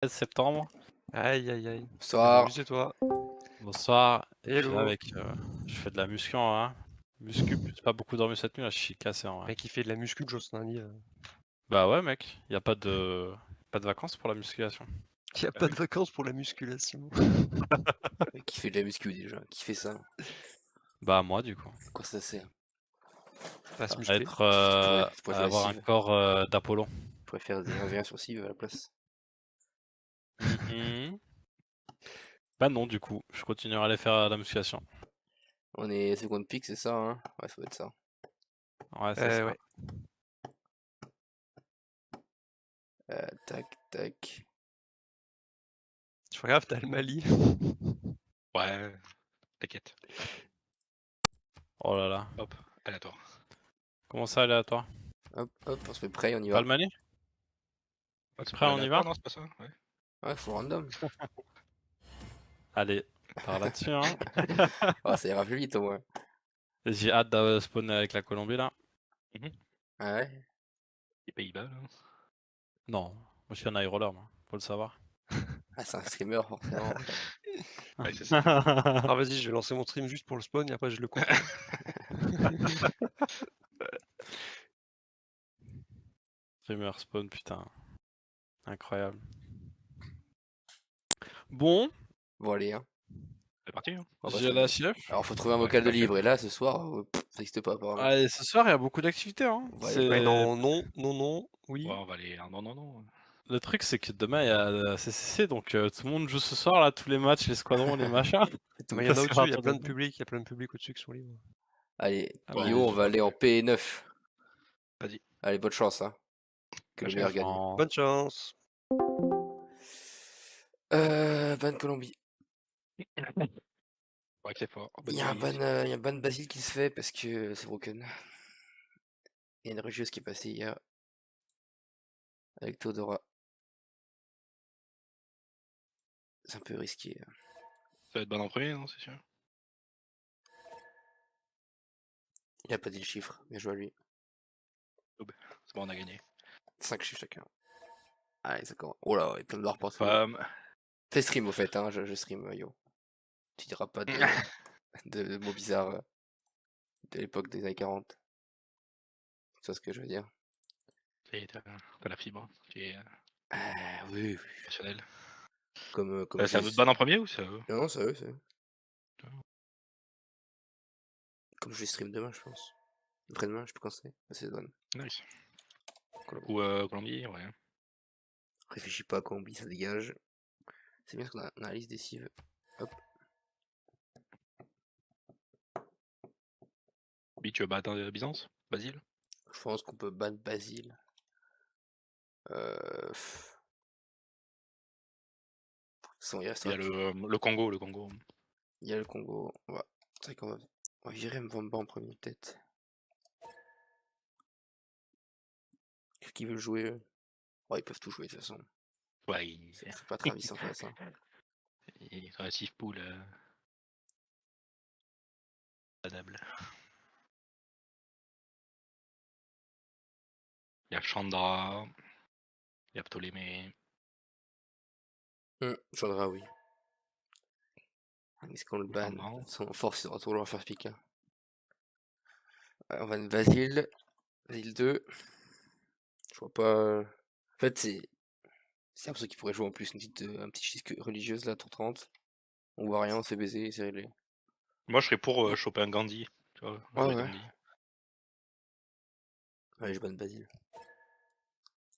13 septembre. Aïe, aïe, aïe. Bonsoir. Juste toi. Bonsoir. Et puis là, Hello. mec, je fais de la muscu, hein. Muscu, j'ai pas beaucoup dormi cette nuit, là, je suis cassé en vrai. Mec, il fait de la muscu le jour ce lundi. Bah ouais, mec, y a pas de vacances pour la musculation. Il y a Bah pas oui. de vacances pour la musculation. Qui fait de la muscu déjà? Qui fait ça? Bah moi, du coup. À quoi ça sert? À se Ah, À muscler. être, tu pourrais à jouer à avoir un Civ. corps d'Apollon. Tu pourrais faire des 1v1 sur Civ à la place. Mhm. Bah non, du coup, je continuerai à aller faire la musculation. On est second pick, c'est ça, hein? Ouais, ça doit être ça. Ouais, c'est ça. Ouais. Tac, tac. Tu fais gaffe, t'as le Mali. Ouais, t'inquiète. Oh là là. Hop, aléatoire. Comment ça, aléatoire? Hop, hop, on se met prêt, on y Pas va. le Mali? Ah, c'est Prêt, pas on y va? aléatoire, non, c'est pas ça? Ouais. Ouais, full random. Allez, par là-dessus, hein. Oh, ça ira plus vite au moins. J'ai hâte de spawner avec la Colombie, là. Ah ouais? Les Pays-Bas, là. Non, moi je suis un high roller, moi, faut le savoir. Ah, c'est un streamer, forcément. Ouais, c'est ça. Ah, vas-y, je vais lancer mon stream juste pour le spawn et après je le coupe. Streamer spawn, putain. Incroyable. Bon, Bon, allez, hein. C'est parti, hein. On va j'ai se la mettre. chef. Alors, faut trouver un Ouais, vocal de tout à fait. livre. Et là, ce soir, ça n'existe pas, apparemment. Allez, ce soir, il y a beaucoup d'activités, hein. On va aller Ouais, voir. C'est... non, non, non, non, oui. Ouais, on va aller. Ah, non, non, non. Le truc, c'est que demain, il y a la CCC, donc tout le monde joue ce soir, là, tous les matchs, les squadrons, les machins. Tout. Mais il y en a Parce qu'à au-dessus, il y a partir de plein de demain- publics, il y a plein de publics au-dessus qui sont libres. Allez, Ah, Ouais, mais Yo, on je- va aller en P9. Vas-y. Allez, bonne chance, hein. Que La le meilleur chef. gagne. Bonne chance. Ban Colombie. Ouais, que c'est fort. Il y a un ban Basile qui se fait parce que c'est broken. Il y a une religieuse qui est passée hier avec Théodora. C'est un peu risqué. Ça va être bon en premier, non, c'est sûr. Il a pas dit le chiffre, bien joué à lui. C'est bon, on a gagné. 5 chiffres chacun. Allez, ça commence. Oh là, il y a plein de barres partout. Femme. Fais stream au fait, hein, je stream, yo. Tu diras pas de mots bizarres de l'époque des années 40. Tu vois ce que je veux dire? T'as la fibre. Tu es Ah oui, oui. professionnel. Comme C'est à je... notre bonne en premier ou c'est à eux? Non, c'est eux, c'est eux. Comme je vais stream demain, je pense. Après-demain, je sais plus quand c'est. Macédoine. Nice. Colombie. Ou Colombie, ouais. Réfléchis pas à Colombie, ça dégage. C'est bien parce qu'on a la liste des cives. Hop. Tu veux battre Byzance? Basile? Je pense qu'on peut ban Basile. Pff. Sans, il reste Il y a le Congo, le Congo. il y a le Congo. C'est vrai qu'on va virer Mbamba en premier, peut-être. Qu'est-ce qu'ils veulent jouer eux? Ouais, ils peuvent tout jouer de toute façon. Ouais, C'est pas Travis en face. Hein. il sont à 6 poules. Adable. Il y a Chandra. Il y a Ptolémée. Chandra, oui. Est-ce qu'on le ban? Chandra. Son force, il sera toujours leur faire pique. Hein. On va Basile. Basile 2. Je vois pas. En fait, c'est un truc qui pourrait jouer en plus un petit disque religieuse là, tour 30. On voit rien, on se fait baiser et c'est réglé. Moi, je serais pour choper un Gandhi. Tu vois, Ouais, jouer ouais. Gandhi. Allez, je banne Basile.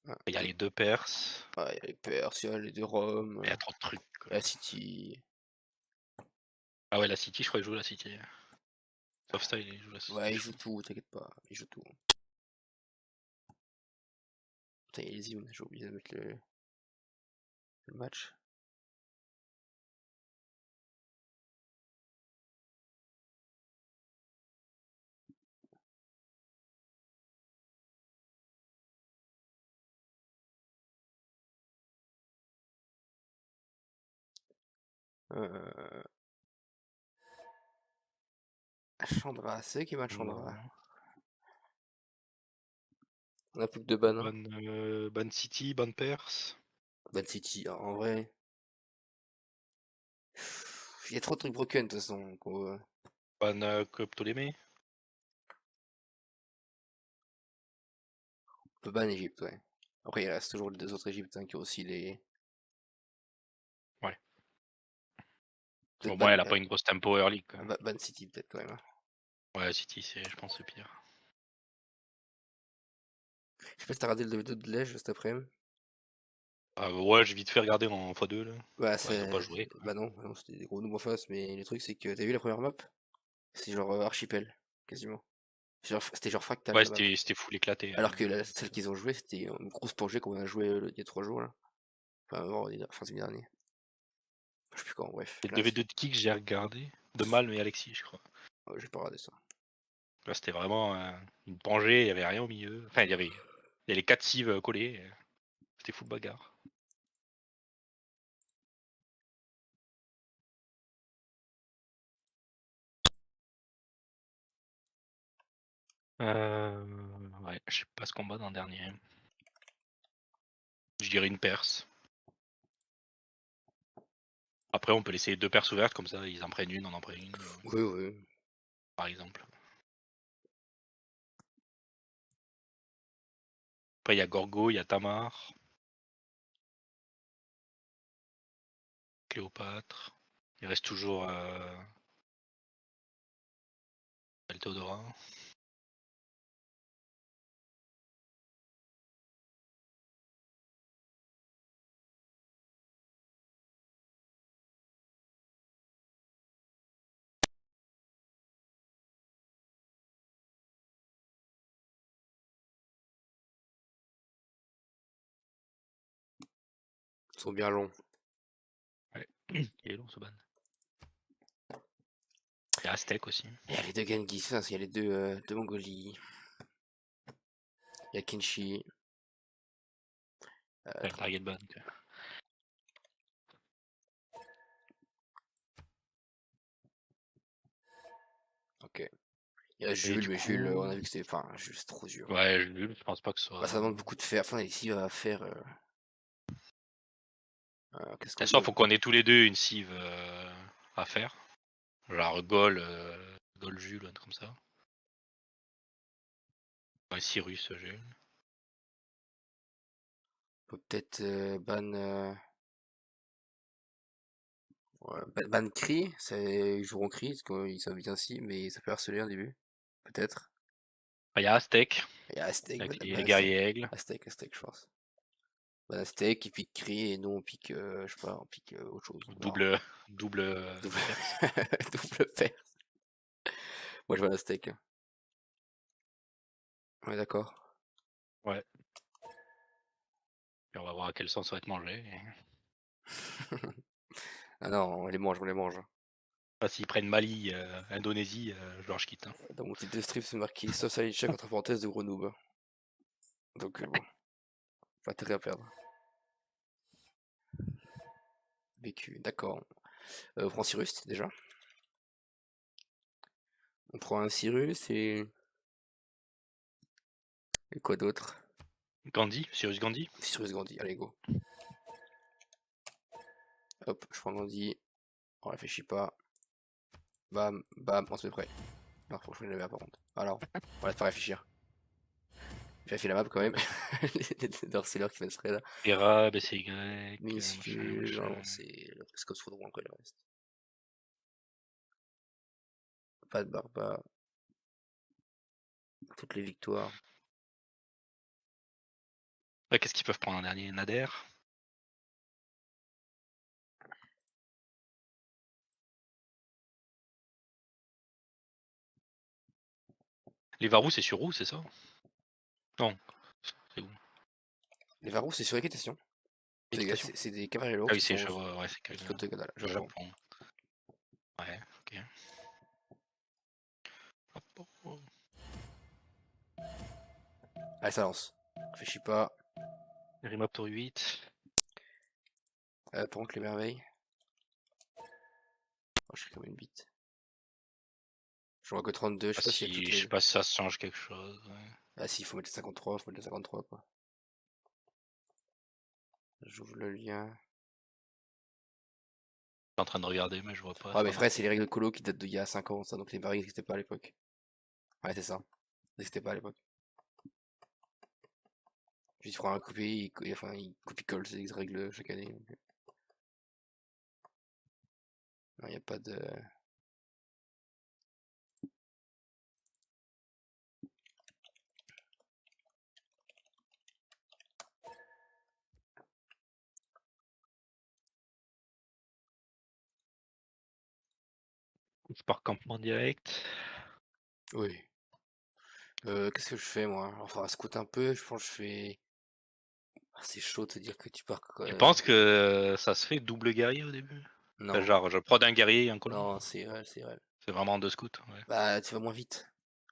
Ah, Il y a les deux Perses. il y a les Perses, il y a les deux Roms, Il y a trop de trucs. Quoi. la City. Ah ouais, la City, je crois qu'il joue la City. Sauf ça, il joue la City. Ouais, il joue tout, t'inquiète pas, il joue tout. Putain, il y a les hymnes, j'ai oublié de mettre le match. Chandra, c'est qui bat Chandra? On a plus que deux bans. Hein. Bonne City, bonne Perse. Man City, en vrai. Il y a trop de trucs broken de toute façon. Donc, Ban Club Ptolémée. on peut ban Égypte, ouais. Après, il reste toujours les deux autres Égyptiens qui ont aussi les. Ouais. Peut-être Au moins, ban, elle a pas une grosse tempo early. Quoi. ban City, peut-être quand même. Ouais, City, c'est, je pense, le pire. Je sais pas si t'as regardé le vidéo de Lège juste après-midi. Ouais, j'ai vite fait regarder en x2 là. Bah, Ouais, ils ont pas joué. Quoi. Bah non, c'était des gros noobs en face, mais le truc c'est que t'as vu la première map? C'est genre archipel, quasiment. C'était genre fractal Ouais, la map. c'était full éclaté. Alors que celle qu'ils ont joué, c'était une grosse plongée qu'on a joué il y a 3 jours là. Enfin, fin du dernier. Je sais plus quand, bref. Et le V2 de kick, j'ai regardé. De Malm et Alexis, je crois. Ouais, j'ai pas regardé ça. Là, c'était vraiment une plongée, il y avait rien au milieu. Enfin, il y avait les 4 cives collées. C'était full bagarre. Ouais, je sais pas ce combat dans le dernier. Je dirais une perse. Après, on peut laisser 2 perses ouvertes, comme ça, ils en prennent une, on en prend une, Oui, oui. par exemple. Après, il y a Gorgo, il y a Tamar. Cléopâtre. Il reste toujours El Théodora. Ils sont bien longs. Ouais. Il est long ce ban. Il y a Aztec aussi. Il y a les deux Genghis, il y a les deux Mongolie. Il y a Kinshi. Le target ban. Ok. Il y a Jules, mais Jules, on a vu que c'était. Enfin, Jules, c'est trop dur. Ouais, je pense pas que ce soit. Bah, ça demande beaucoup de faire. Enfin, ici, il va faire. Qu'est-ce qu'on Bien sûr, peut. faut qu'on ait tous les deux une cive à faire. Genre Gol, Gol Jules, un truc comme ça. Ouais, Cyrus, j'ai. On peut peut-être ban. Ouais, ban Kree, ils joueront Kree, parce qu'ils s'habitent ainsi, mais ça peut harceler un début. Peut-être. Il y a Aztec, Il y a Aztec, avec ban les guerriers Aztec. aigles. Aztec, je pense. Ban Aztec, ils piquent Kree, et nous on pique, je sais pas, on pique autre chose. On verra. Double, double, Double, perse. double perse. Moi je vois Aztec. On est d'accord. Ouais. Et on va voir à quel sens ça va être mangé. Ah non, on les mange, on les mange. Enfin, s'ils prennent Mali, Indonésie, je leur quitte. Hein. Dans mon titre de stream, c'est marqué sauf Salih Check entre parenthèses de gros noob. Donc bon, pas intérêt à perdre. Vécu, d'accord. On prend Cyrus déjà. On prend un Cyrus et quoi d'autre? Gandhi, Cyrus Gandhi. Cyrus Gandhi, allez go. Hop, je prends Gandhi. On réfléchit pas. Bam, bam, on se met prêt. Non, faut que je me lève par contre. Alors, on laisse pas réfléchir. J'ai fait la map quand même. Les harceleurs qui fait ce là. Hera, BCY. Minuscule, non, c'est comme trop drôle après le reste. Pas de barbare. Toutes les victoires. Ouais, qu'est-ce qu'ils peuvent prendre en dernier? Nader. Les Varous, c'est sur roue, c'est ça? Non, c'est où? Les Varous, c'est sur équitation. Équitation. C'est des cavaliers lourds Ah oui, qui c'est sont ouais, c'est qui côte de Gada, le Japon. Japon. Ouais, ok. Hop, hop, hop. Allez, ça lance. Réfléchis pas. Rimop tour 8. Par contre, les merveilles. Oh, je suis comme une bite. Je vois que 32, je sais pas s'il y a toutes Je sais les. pas si ça change quelque chose. Ouais. Ah si, il faut mettre les 53, faut mettre les 53 quoi. J'ouvre le lien. Je suis en train de regarder, mais je vois pas. Ah, c'est mais pas frère, c'est les règles de colo qui datent d'il y a 5 ans, ça, donc les barils n'existaient pas à l'époque. Ouais, c'est ça. Ça n'existait pas à l'époque. Juste prendre un copier, enfin, il copie-colle ces règles chaque année. Donc, non, il n'y a pas de. marrant. Par campement direct. Oui. Qu'est-ce que je fais moi? Enfin, scout un peu, je pense que je fais. Ah, c'est chaud de te dire que tu pars. Tu penses que ça se fait double guerrier au début? Non, Genre, je prends un guerrier et un colon. non, c'est réel, c'est réel. C'est vraiment 2 scouts. Ouais. Bah, tu vas moins vite.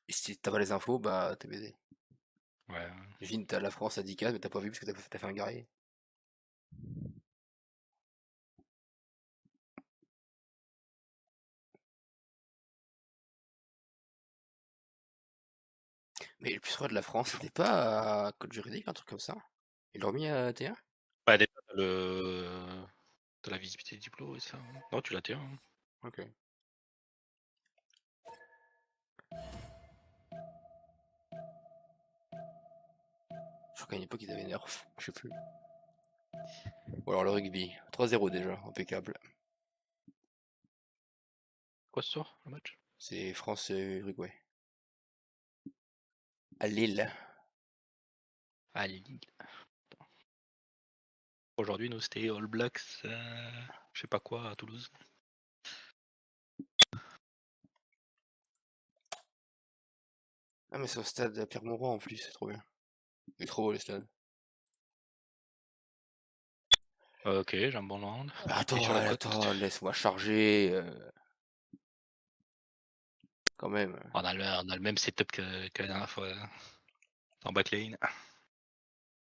Et si t'as pas les infos, bah, t'es baisé. Ouais. Imagine, t'as la France à 10 cas, mais t'as pas vu parce que t'as fait un guerrier. Mais le plus roi de la France, c'était pas à Code Juridique, un truc comme ça? Ils l'ont mis à T1? Ouais, déjà, t'as la visibilité du diplôme et ça. Non, tu l'as T1. Ok. Je crois qu'à une époque, ils avaient Nerf, je sais plus. Ou alors le rugby. 3-0 déjà, impeccable. Quoi ce soir, le match? C'est France-Uruguay. À Lille. Ah, Lille. Aujourd'hui, nous, c'était All Blacks, je sais pas quoi, à Toulouse. Ah, mais c'est au stade Pierre-Mauroy en plus, c'est trop bien. Il est trop beau le stade. Ok, Jambonland. Attends, sur la côte. attends, laisse-moi charger. Quand même. On a le même setup que la dernière fois. En backlane.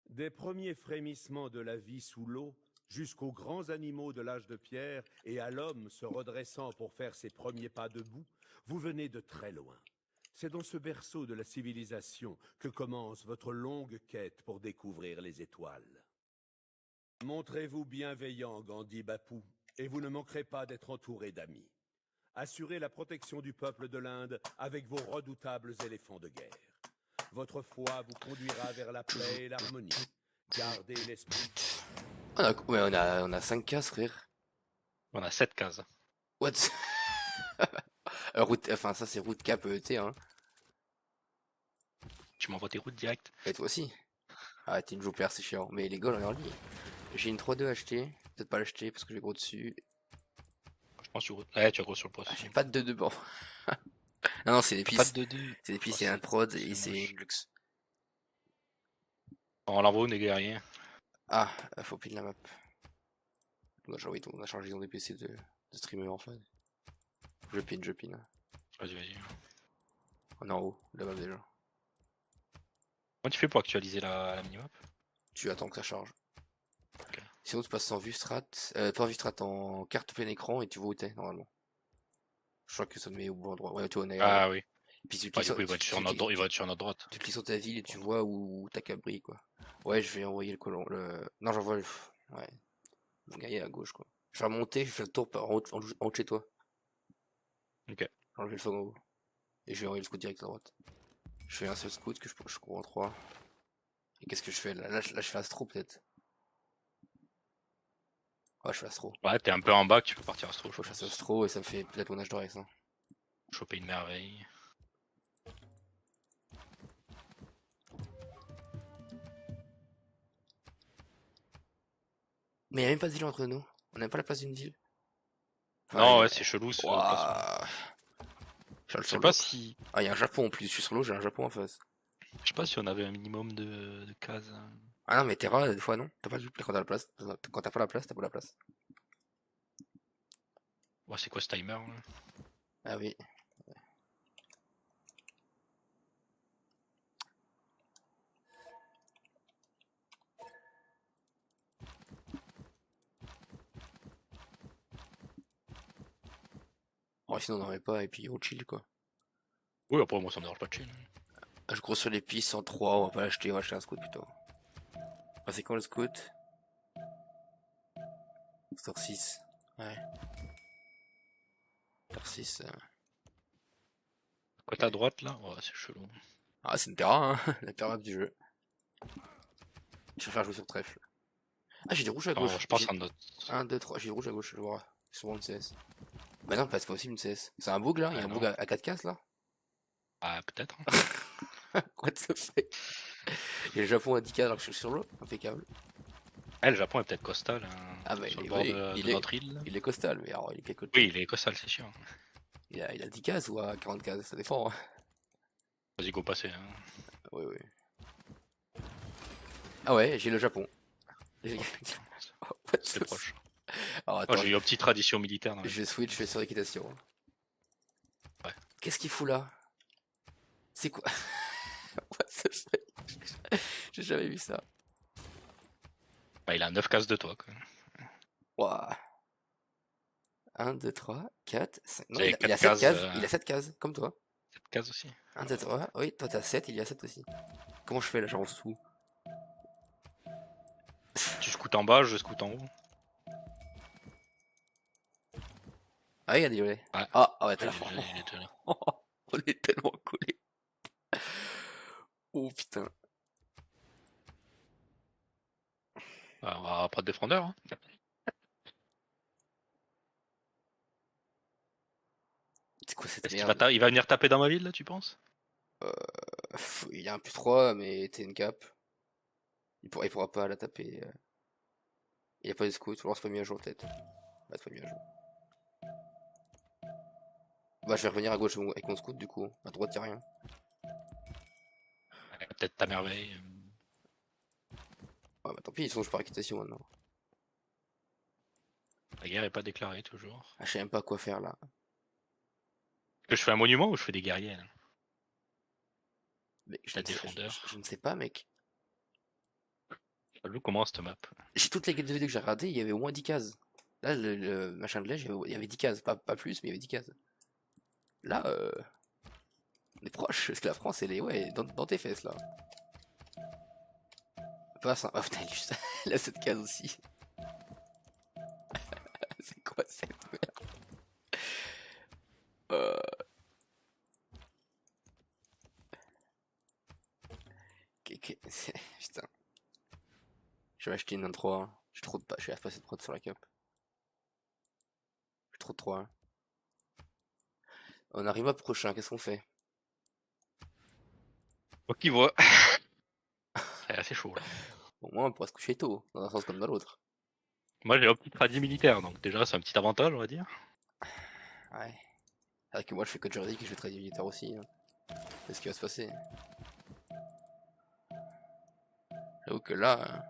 Des premiers frémissements de la vie sous l'eau, jusqu'aux grands animaux de l'âge de pierre et à l'homme se redressant pour faire ses premiers pas debout, vous venez de très loin. C'est dans ce berceau de la civilisation que commence votre longue quête pour découvrir les étoiles. Montrez-vous bienveillant, Gandhi Bappu, et vous ne manquerez pas d'être entouré d'amis. Assurez la protection du peuple de l'Inde avec vos redoutables éléphants de guerre. Votre foi vous conduira vers la paix et l'harmonie. Gardez l'esprit. Ouais, on a 5 cases, frère. On a 7 cases. What? Enfin, ça, c'est route cap T, hein. Tu m'envoies tes routes directes. Et toi aussi. Ah, t'es une joker, c'est chiant. Mais les gars, on est en ligne. J'ai une 3-2 à acheter. Peut-être pas l'acheter parce que j'ai gros dessus. Je pense sur route. Ouais, tu as gros sur le poste. Ah, j'ai pas de 2-2 bon. Non, non, c'est des Pas pistes. de 2-2. C'est des pistes, Oh, c'est un prod et c'est c'est moche. une luxe. On l'envoie des guerriers. Ah, faut pile la map. On a chargé dans des PC de streamer en phase. Je pin. Vas-y, vas-y. On est en haut, la map déjà. Comment tu fais pour actualiser la minimap? Tu attends que ça charge. Ok. Sinon, tu passes en vue strat. Pas en vue strat, en carte plein écran et tu vois où t'es normalement. Je crois que ça te met au bon endroit. Ouais, tu vois, on est. Ah oui. Puis tu Bah, cliques du coup, il va être sur notre droite. tu cliques sur ta ville et tu vois où t'as cabri, quoi. Ouais, je vais envoyer le colon. Non, j'envoie le. Ouais. Le guerrier à gauche, quoi. Je vais remonter, je fais le tour en haut de chez toi. Ok. J'enlève le fog en haut. Et je vais envoyer le scout direct à droite. Je fais un seul scout que je cours en 3. Et qu'est-ce que je fais là, je fais Astro peut-être. Ouais, je fais Astro. Ouais, t'es un peu en bas, tu peux partir Astro. Faut que je fasse Astro et ça me fait peut-être mon âge d'Orex. Hein. Choper une merveille. Mais y'a même pas de ville entre nous. On n'a pas la place d'une ville. Non, ouais, c'est chelou ce placement. Ouah. Je sais pas si. Ah, y'a un Japon en plus. Je suis sur l'eau, j'ai un Japon en face. Je sais pas si on avait un minimum de cases. Ah non, mais Terra, des fois, non. T'as pas de quand t'as la place. Quand t'as pas la place, t'as pas la place. Ouais, c'est quoi ce timer là? Ah oui. Oh, sinon on n'en met pas et puis on chill quoi. Oui, après moi ça me dérange pas de chill. Je grosse sur les pistes en 3, on va pas l'acheter, on va acheter un scout plutôt. Ah, c'est quand le scout? Secteur 6. Ouais. Secteur 6. Côté à droite là, ouais, c'est chelou. Ah, c'est une terra, hein. La terra du jeu. Je vais faire jouer sur trèfle. Ah, j'ai des rouges à Non, gauche. je pense en note. 1, 2, 3, j'ai des rouges à gauche, je vois. Sur une CS. Bah non, c'est pas aussi une CS. C'est un bug là, il y a Ah un non. bug à 4 cases là. Ah, peut-être. What the fuck. Et le Japon à 10 cases alors que je suis sur l'eau. Impeccable. Eh, le Japon est peut-être costal Ah bah sur le il, bord oui, de il est, notre île. Là. il est costal, mais alors il est quel côté? Oui, il est costal, c'est sûr. Il a 10 cases ou à 40 cases, ça dépend. Hein. Vas-y, go passer. Hein. Oui, oui. Ah ouais, j'ai le Japon. What C'est the- proche. Alors Moi, attends, j'ai eu une petite tradition militaire. Dans je switch, je vais sur l'équitation. Ouais. Qu'est-ce qu'il fout là? C'est quoi? What the fuck. J'ai jamais vu ça. Bah, il a 9 cases de toi. Quoi. Waouh. 1, 2, 3, 4, 5. Non, J'ai il a 7 quatre cases, cases. Il a 7 cases, comme toi. 7 cases aussi. 1, 2, 3. Oui, toi t'as 7, il y a 7 aussi. Comment je fais là, genre en dessous? Tu scoutes en bas, je scoute en haut. Ah, il y a des volets. Ouais. Ah, ouais, t'es Ouais, là. il était là. On est tellement collés. Oh putain. Bah, on va pas de défendeur. Hein. C'est quoi cette Est-ce qu'il merde? va, il va venir taper dans ma ville là, tu penses? Il y a un +3, mais t'es une cap. Il pourra pas la taper. Il y a pas de scout, ou alors c'est pas mis à jour peut-être. Bah, c'est pas mis à jour. Bah, je vais revenir à gauche avec mon scout du coup. À droite, y'a rien. Peut-être ta merveille. Ouais, bah tant pis, ils sont je par équitation maintenant. La guerre est pas déclarée toujours. Ah, je sais même pas quoi faire là. Que je fais un monument ou je fais des guerriers là? Mais je La ne sais, défendeur. je ne sais pas, mec. J'avoue comment cette map. J'ai toutes les vidéos que j'ai regardées, il y avait au moins 10 cases. Là, le machin de lait, il y avait 10 cases. Pas plus, mais il y avait 10 cases. Là, on est proche, parce que la France, elle est ouais, dans tes fesses là. Pas ça. Oh putain, elle a cette case aussi. C'est quoi cette merde? Putain. Je vais acheter une 3. J'ai trop de pas. Je vais pas assez de prod sur la cap. J'ai trop de 3. On arrive à prochain, qu'est-ce qu'on fait? Ok, voit. C'est assez chaud là. Au moins on pourra se coucher tôt, dans un sens comme dans l'autre. Moi j'ai un petit tradit militaire, donc déjà c'est un petit avantage on va dire. Ouais. C'est vrai que moi je fais que de juridique et je vais trader militaire aussi. Hein. C'est ce qui va se passer. J'avoue que là.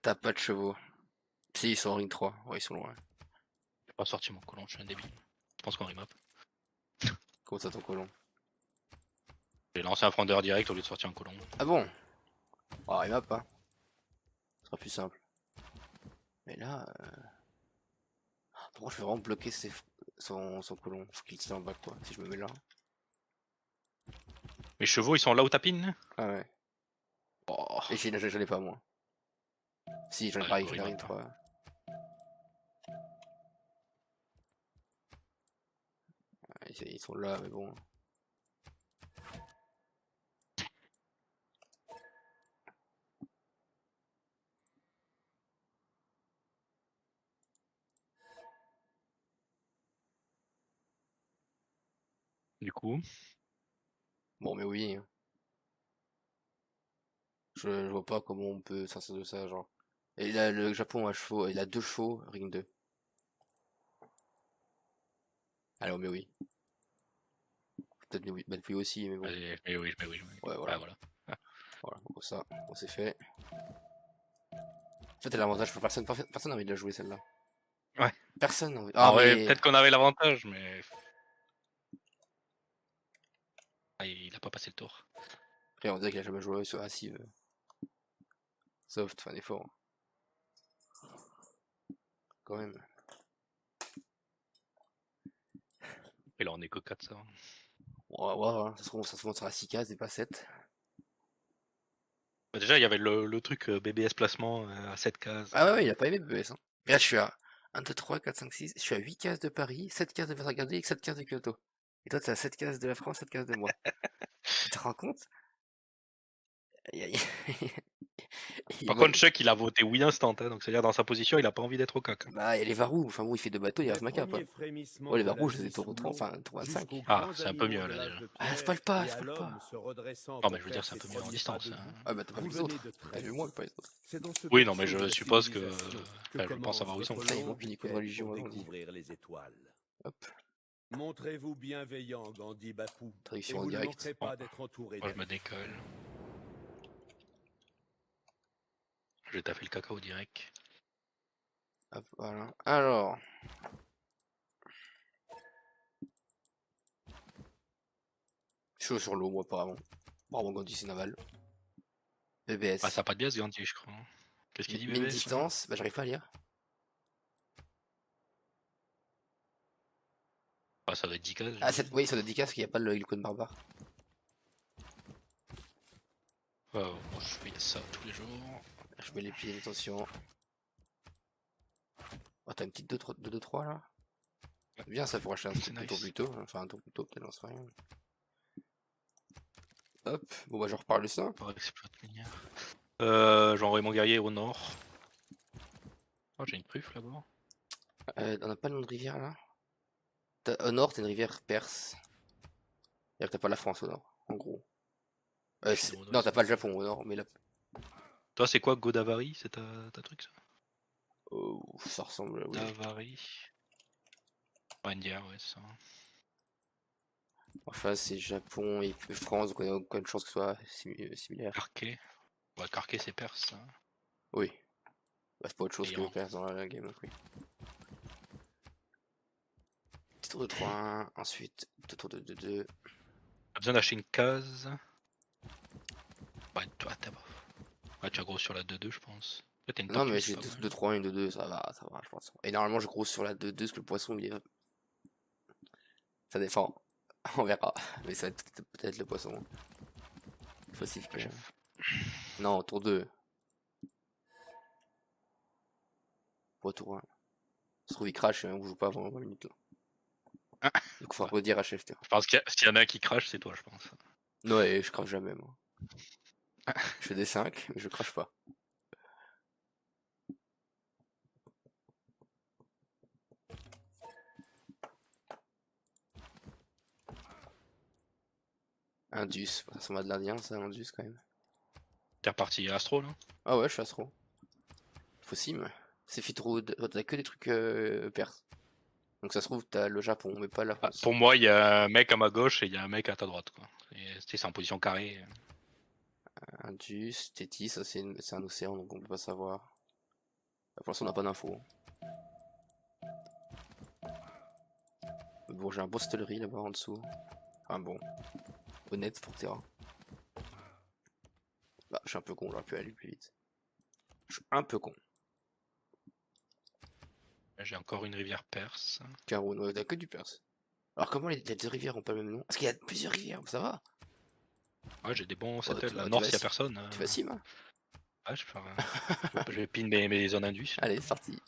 T'as pas de chevaux. Si, ils sont en ring 3. Ouais, ils sont loin. J'ai pas sorti mon colon, je suis un débile. Je pense qu'on remap. Comment ça ton colon? J'ai lancé un frondeur direct au lieu de sortir un colon. Ah bon? Oh, il m'a pas. Ce sera plus simple. Mais là. Pourquoi je vais vraiment bloquer son colon? Faut qu'il tire en bas quoi, si je me mets là. Mes chevaux ils sont là où tapine. Ah ouais. Oh. Et j'en ai pas moi. Si, j'en ai Ouais, pareil, oui, j'en ai ring non, 3. Ils sont là, mais bon. Du coup. Bon, mais oui. Je vois pas comment on peut sortir de ça, genre. Et là, le Japon a chevaux, il a 2 chevaux, ring 2. Alors, mais oui. Peut-être Bad aussi, mais bon. Vas-y, mais oui, mais oui. Ouais, voilà. Ouais, voilà. Voilà, bon, ça, on s'est fait. En fait, elle a l'avantage pour personne. Personne n'a envie de la jouer celle-là. Ouais. Personne n'a envie. Ah ouais, mais... peut-être qu'on avait l'avantage, mais. Ah, il a pas passé le tour. Après, on dirait qu'il a jamais joué sur Passive. Soft, fait un effort. Quand même. Et là on est que 4 ça. On va voir, hein. Ça se trouve, ça se montre à 6 cases et pas 7. Bah, déjà, il y avait le truc BBS placement à 7 cases. Ah ouais, il a pas aimé BBS. Hein. Et là, je suis à 1, 2, 3, 4, 5, 6. Je suis à 8 cases de Paris, 7 cases de Versailles et 7 cases de Kyoto. Et toi, t'es à 7 cases de la France, 7 cases de moi. Tu te rends compte? Aïe, aïe. Et Par moi, contre, Chuck, il a voté oui instant. Hein, donc, c'est-à-dire, dans sa position, il a pas envie d'être au cac. Hein. bah, il y a les Varous. Enfin bon, il fait 2 bateaux, il Des reste ma cape. premiers Hein. frémissements Oh, les de la Varous, je les ai vie tour sous 30, l'eau enfin, tour 25. jusqu'aux Ah, grands c'est un peu animaux mieux, de là, l'âge déjà. de Ah, pierre spoil pas, et à spoil pas. l'homme se redressant Non, pour mais je veux faire dire, c'est un ses peu mieux en premiers distance. pas Hein. debout. Ah bah, t'as pas Vous vu les venez autres. de T'as très vu loin. moi, pas les autres. C'est dans ce Oui, non, mais berceau de je la suppose que. civilisation que Enfin, je pense avoir commence raison. votre Ah, ils m'ont longue mis les codes quête religion, pour on dit. découvrir les étoiles. Hop, Montrez-vous bienveillant, Gandhi Bapou, et traduction en vous ne direct. manquerez pas d'être entouré Moi, je me d'amis. décolle. J'ai taffé le cacao direct. Hop, voilà. Alors. Chaud sur l'eau, moi, apparemment. Bravo, Gandhi, c'est naval. BBS. Ah, ça a pas de biais, ce Gandhi, je crois. Qu'est-ce qu'il dit, Mine BBS? distance, bah, j'arrive pas à lire. Ah, ça doit être 10 cases. Ah, j'imagine. oui, ça doit 10 casques, il n'y a pas le icône barbare. Moi, je fais ça tous les jours. Je mets les pieds, attention. Oh, t'as une petite 2-2-3 là? C'est bien ça pour acheter un C'est truc tour nice. plus tôt. Enfin, un tour plus tôt, peut-être, j'en sais rien. Hop, bon bah je reparle de ça. Par exploit minière. J'ai envoyé mon guerrier au nord. Oh, j'ai une pruf là-bas. On a pas le nom de rivière là? Au nord, t'as une rivière perse. C'est-à-dire que t'as pas la France au nord, en gros. Non, t'as pas le Japon au nord, mais là. Toi, c'est quoi Godavari? C'est ta truc ça? Oh, ça ressemble. Oui. Godavari. India, ouais, c'est ça. Enfin, c'est Japon et France, donc on a aucune chance que ce soit similaire. Karké. Ouais, Karké, c'est perse. Hein. Oui. Bah, c'est pas autre chose que Iran. perse dans la game, donc oui. Petit tour de 3-1, ensuite 2 tours de 2-2. T'as besoin d'acheter une case. Ouais, toi, t'as pas. Ouais, tu as gros sur la 2-2, je pense. Là, t'as une Non, tortue, mais c'est j'ai pas mal. 2-3-1 et 2-2, ça va, je pense. Et normalement, je grosse sur la 2-2 parce que le poisson, il est. Ça défend. On verra. Mais ça va être peut-être le poisson. Facile que. Chef. Non, tour 2. Pas tour 1. Ça se trouve, il crash et on joue pas avant 20 minutes là. Ah. Donc, faut redire à chef. Je pense qu'il s'il y en a un qui crache, c'est toi, je pense. Non, et je crache jamais, moi. Je fais des 5, mais je crache pas. Indus, ça ressemble à de l'Indien, ça, Indus quand même. T'es reparti à Astro là? Ah ouais, je suis astro. Fossim. C'est Fitroud. T'as que des trucs perses. Donc ça se trouve, t'as le Japon, mais pas la Ah, France. pour moi, il y a un mec à ma gauche et il y a un mec à ta droite. Quoi. C'est en position carrée. Indus, Tétis, ça c'est un océan, donc on peut pas savoir. Pour l'instant, on n'a pas d'infos. Bon, j'ai un bostellerie là-bas en dessous. Enfin bon. Honnête pour Terra. Bah, je suis un peu con, j'aurais pu aller plus vite. Je suis un peu con. J'ai encore une rivière perse. Caroun, ouais, t'as que du perse. Alors comment les deux rivières ont pas le même nom? Parce qu'il y a plusieurs rivières, ça va? Ouais, j'ai des bons tu settles. vas- Là, tu nord, vas s'il y a essayer- personne. Tu vas sim, hein? Ouais, je vais faire. Je vais pin mes zones indus. Allez, c'est parti.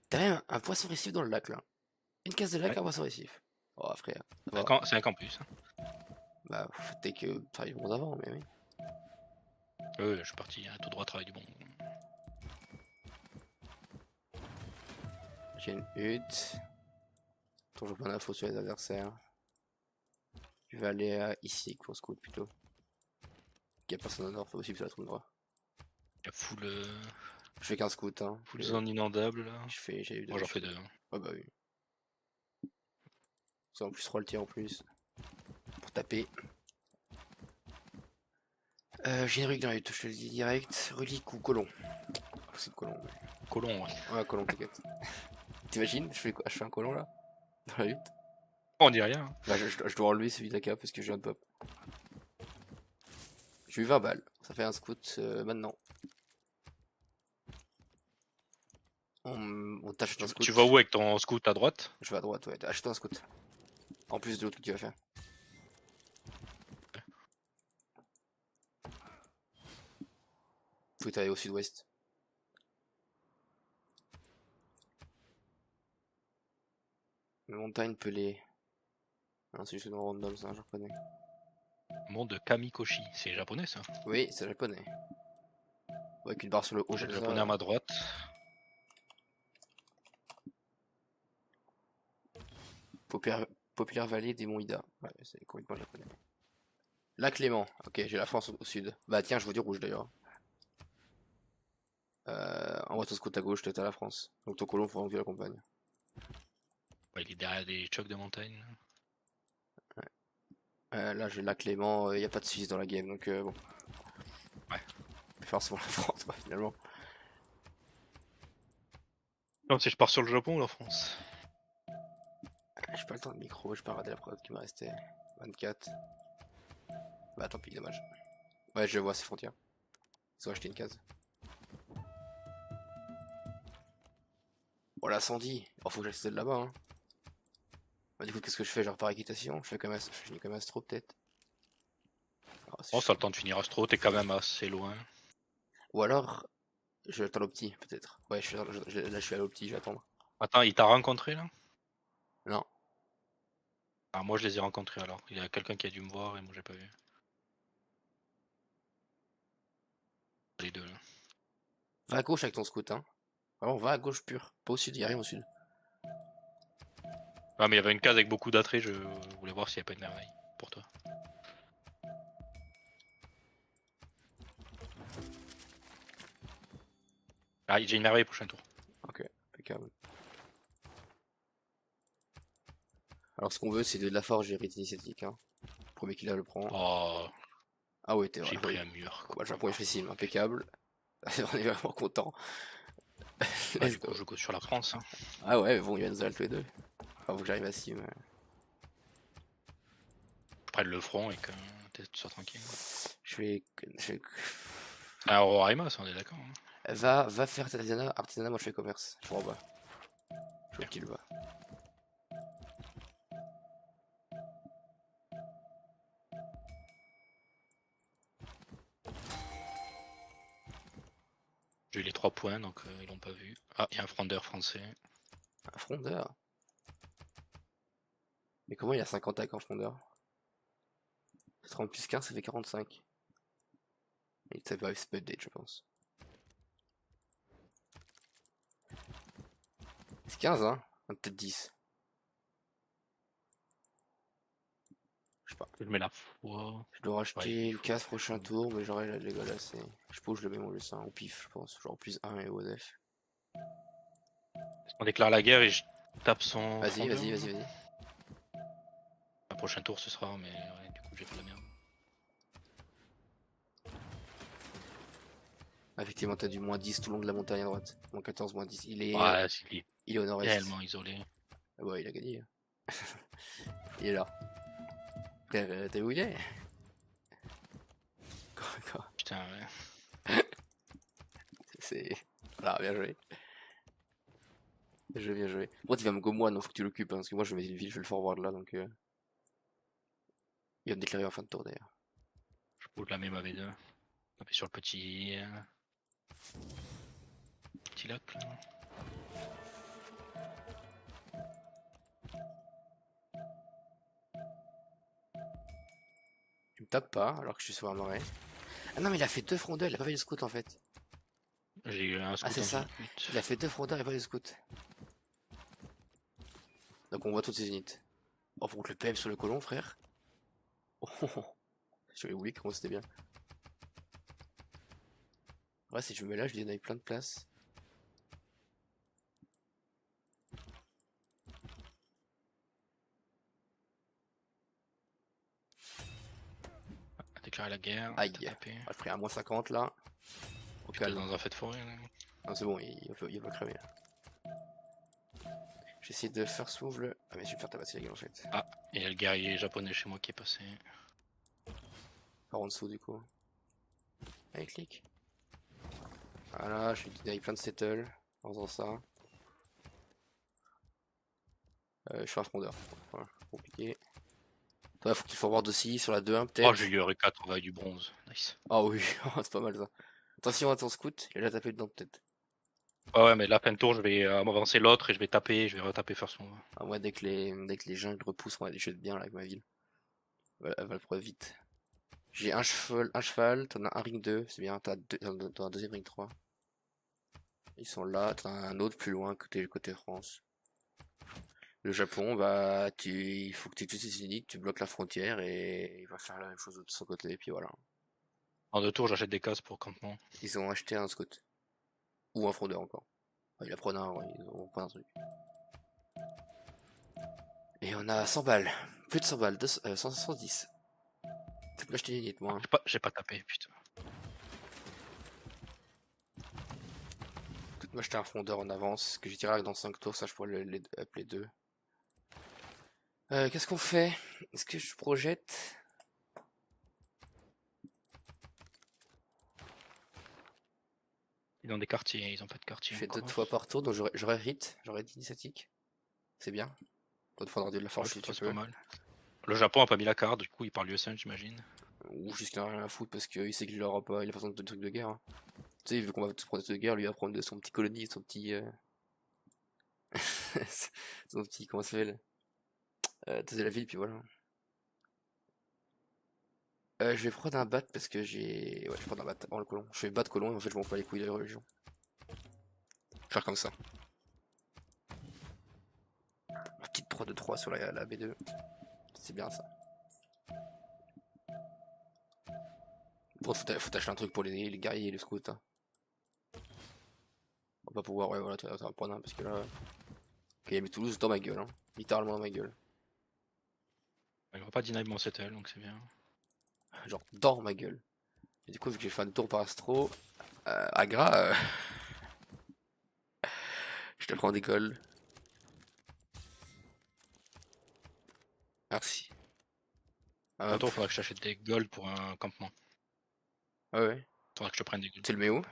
T'as même un poisson récif dans le lac là. Une case de lac, Ouais. un poisson récif. Oh frère. ça va. C'est un campus. Hein. Bah, faut que ça arrive bon avant, mais oui. Je suis parti tout droit travail du bon. J'ai une hutte. Toujours pas d'infos sur les adversaires. Je vais aller ici pour scout plutôt. Il y a personne au nord, c'est possible, c'est la trou droit. Il y a full, Je fais qu'un scout, hein. full zone inondable là. J'ai eu Moi, j'en fais deux. Hein. Ah bah oui. C'est en plus roll en plus. Pour taper. J'ai une relique dans la hutte, je te le dis direct. Relique ou colon? C'est colon. Mais... Colon, ouais. Ouais, colon, t'inquiète. T'imagines, je fais un colon là? Dans la hutte? On dit rien. Hein. Bah, je dois enlever celui d'Aka parce que j'ai un pop. J'ai eu 20 balles. Ça fait un scout maintenant. On t'achète un scout. Tu vas où avec ton scout à droite? Je vais à droite, ouais. Achète un scout. En plus de l'autre que tu vas faire. Faut aller au sud-ouest. La montagne pelée. Non, c'est juste un random, ça, je reconnais. Monde de Kamikoshi, c'est japonais ça. Oui, c'est japonais. Ouais, avec une barre sur le haut. J'ai le comme ça. japonais à ma droite. Populaire vallée des monts Ida. Ouais, c'est complètement japonais. Lac Clément. Ok, j'ai la France au sud. Bah tiens, je vois du rouge d'ailleurs. Envoie ton scout à gauche, t'as la France. Donc ton colon, faut que tu l'accompagnes. Ouais, il est derrière des chocs de montagne. Là, j'ai lac Clément, y a pas de Suisse dans la game, donc bon. Ouais. Forcément la France, quoi, finalement. Non, si je pars sur le Japon ou la France. J'ai pas le temps de micro, j'ai pas regardé la prod qui m'est restée. 24. Bah tant pis, dommage. Ouais, je vois ces frontières. Ils ont acheté une case. Oh la Sandy. Oh, faut que j'aille de là-bas, hein. Bah, du coup, qu'est-ce que je fais? Je repars équitation? Je finis comme Astro, peut-être. Alors, si Oh, je- ça a le temps de finir Astro, t'es quand même assez loin. Ou alors, je attends l'opti, peut-être. Ouais, là, je suis à l'opti, je vais attendre. Attends, il t'a rencontré là? Non. Ah, moi je les ai rencontrés alors. Il y a quelqu'un qui a dû me voir et moi j'ai pas vu. Les deux là. Va à gauche avec ton scout, hein. Vraiment, va à gauche pur. Pas au sud, y'a rien au sud. Ah, mais il y avait une case avec beaucoup d'attraits, je voulais voir s'il n'y avait pas une merveille pour toi. Ah, j'ai une merveille prochain tour. Impeccable. Alors, ce qu'on veut, c'est de la forge et rite initiatique, hein. Le premier qui la le prend. Oh, Ah ouais, t'es j'ai vrai. pris un mur. Bah, Japon est impeccable. On est vraiment content. Ah, du coup, je go sur la France. Hein. Ah ouais, mais bon, il va nous aller tous les deux. Enfin, faut que j'arrive à Sim. Je prenne le front et que tu sois tranquille. Je vais. Ah, Roraima, ça on est d'accord. Hein. Va faire artisanat, moi je fais commerce. Je suis en bas. Je suis au petit le bas. J'ai eu les 3 points donc ils l'ont pas vu. Ah, il y a un frondeur français. Un frondeur. Mais comment il y a 50 avec un frondeur? 30 plus 15, ça fait 45. Et ça peut update, je pense. C'est 15, hein? Peut-être 10. Je sais pas. Je mets la foi. Je dois racheter Ouais, il une faut- case prochain tour, mais j'aurai la Legolas et... Je pense que je le mets mon dessin au pif, je pense. Genre plus 1 et ODF. On déclare la guerre et je tape son. Vas-y, frondeur. vas-y. Un prochain tour ce sera, mais ouais, du coup j'ai fait la merde. Effectivement, t'as du moins 10 tout le long de la montagne à droite. Moins 14, moins 10. Il est au nord-est. Réellement isolé. Ah bah, il a gagné. Il est là. T'as où il est? Quoi. Putain, ouais. C'est... Voilà, bien joué. Bien joué. Moi, tu vas me go moi, non, faut que tu l'occupes, hein, parce que moi, je vais mettre une ville, je vais le forward là, donc... Il va me déclarer en fin de tour, d'ailleurs. Je pose la même AV2. Taper sur le petit lac là. Il me tape pas, alors que je suis sur un marais. Ah non, mais il a fait 2 frondeurs, il a pas fait le scout, en fait. J'ai eu un scout c'est en ça. but. Il a fait 2 frondeurs et pas le scout. Donc on voit toutes ces unités. Oh, faut que le PM sur le colon, frère. Oh, je vais oublier comment c'était bien. Ouais, si je me mets là, je lui donne avec plein de place. Déclarer la guerre. Aïe. Taper. Ah, je pris un moins 50 là. Au Je suis calme. dans un feu de forêt là. Non, c'est bon, il va crever là. J'essaie de faire souffle. Ah, mais je vais me faire tabasser la gueule en fait. Et il y a le guerrier japonais chez moi qui est passé. Par en dessous du coup. Allez, clic. Voilà, je lui donne avec plein de settle en faisant ça. Je suis un frondeur. Voilà, compliqué. Toi, faut qu'il forward aussi sur la 2-1 peut-être. Oh, j'ai eu R4 avec du bronze. Nice. Ah oui, c'est pas mal ça. Attention à ton scout, il a déjà tapé dedans peut-être. Ouais, mais la fin de tour, je vais m'avancer l'autre et je vais taper, je vais retaper first move. Ah, moi, dès que les jungle repoussent, moi, je vais être bien là avec ma ville. Voilà, elle va le preuve vite. J'ai un cheval, t'en as un ring 2, c'est bien, t'as un deuxième ring 3. Ils sont là, t'en as un autre plus loin, côté France. Le Japon, bah, il faut que tu utilises tes uniques, tu bloques la frontière et il va faire la même chose de son côté, et puis voilà. En 2 tours, j'achète des cases pour campement. Ils ont acheté un scout. Ou un frondeur encore. Enfin, il a pris un, ouais, ils ont pris un truc. Et on a 100 balles. Plus de 100 balles, 110. Tu peux acheter des unités, moi. J'ai pas tapé, putain. Tu peux m'acheter un frondeur en avance, que je dirais que dans 5 tours, ça je pourrais appeler 2. Qu'est-ce qu'on fait? Est-ce que je projette? Ils ont des quartiers, ils ont pas de quartier. Je fais encore. 2 fois par tour, donc j'aurais hit, j'aurais d'initiatique. C'est bien. Il faudra de la Ouais, force je si trouve tu c'est pas peux. mal. Le Japon a pas mis la carte, du coup il parle USN, j'imagine. Ou juste qu'il en a rien à foutre parce qu'il sait qu'il aura pas, il a pas besoin de trucs de guerre. Hein. Tu sais, vu qu'on va tous prendre des trucs de guerre, lui il va prendre de son petit colonie, son petit. Son petit. Comment ça s'appelle? Taser la ville, puis voilà. Je vais prendre un bat parce que j'ai. Ouais, je vais prendre un bat avant le colon. Je fais bat colon et en fait, je m'en bats les couilles de la religion. Faire comme ça. La petite 3 de 3 sur la B2. C'est bien ça. Bon, faut t'acheter un truc pour les guerriers et les scouts. Hein. On va pas pouvoir. Ouais, voilà, tu vas prendre un parce que là. Ok, il a mis Toulouse dans ma gueule. Hein. Littéralement dans ma gueule. Il va pas deny mon settle, donc c'est bien. Genre dans ma gueule. Et du coup, vu que j'ai fait un tour par Astro, Agra, je te prends des golds. Merci. Un tour, faudra que je t'achète des gold pour un campement. Ouais. Faudra que je te prenne des gold. Tu le mets où?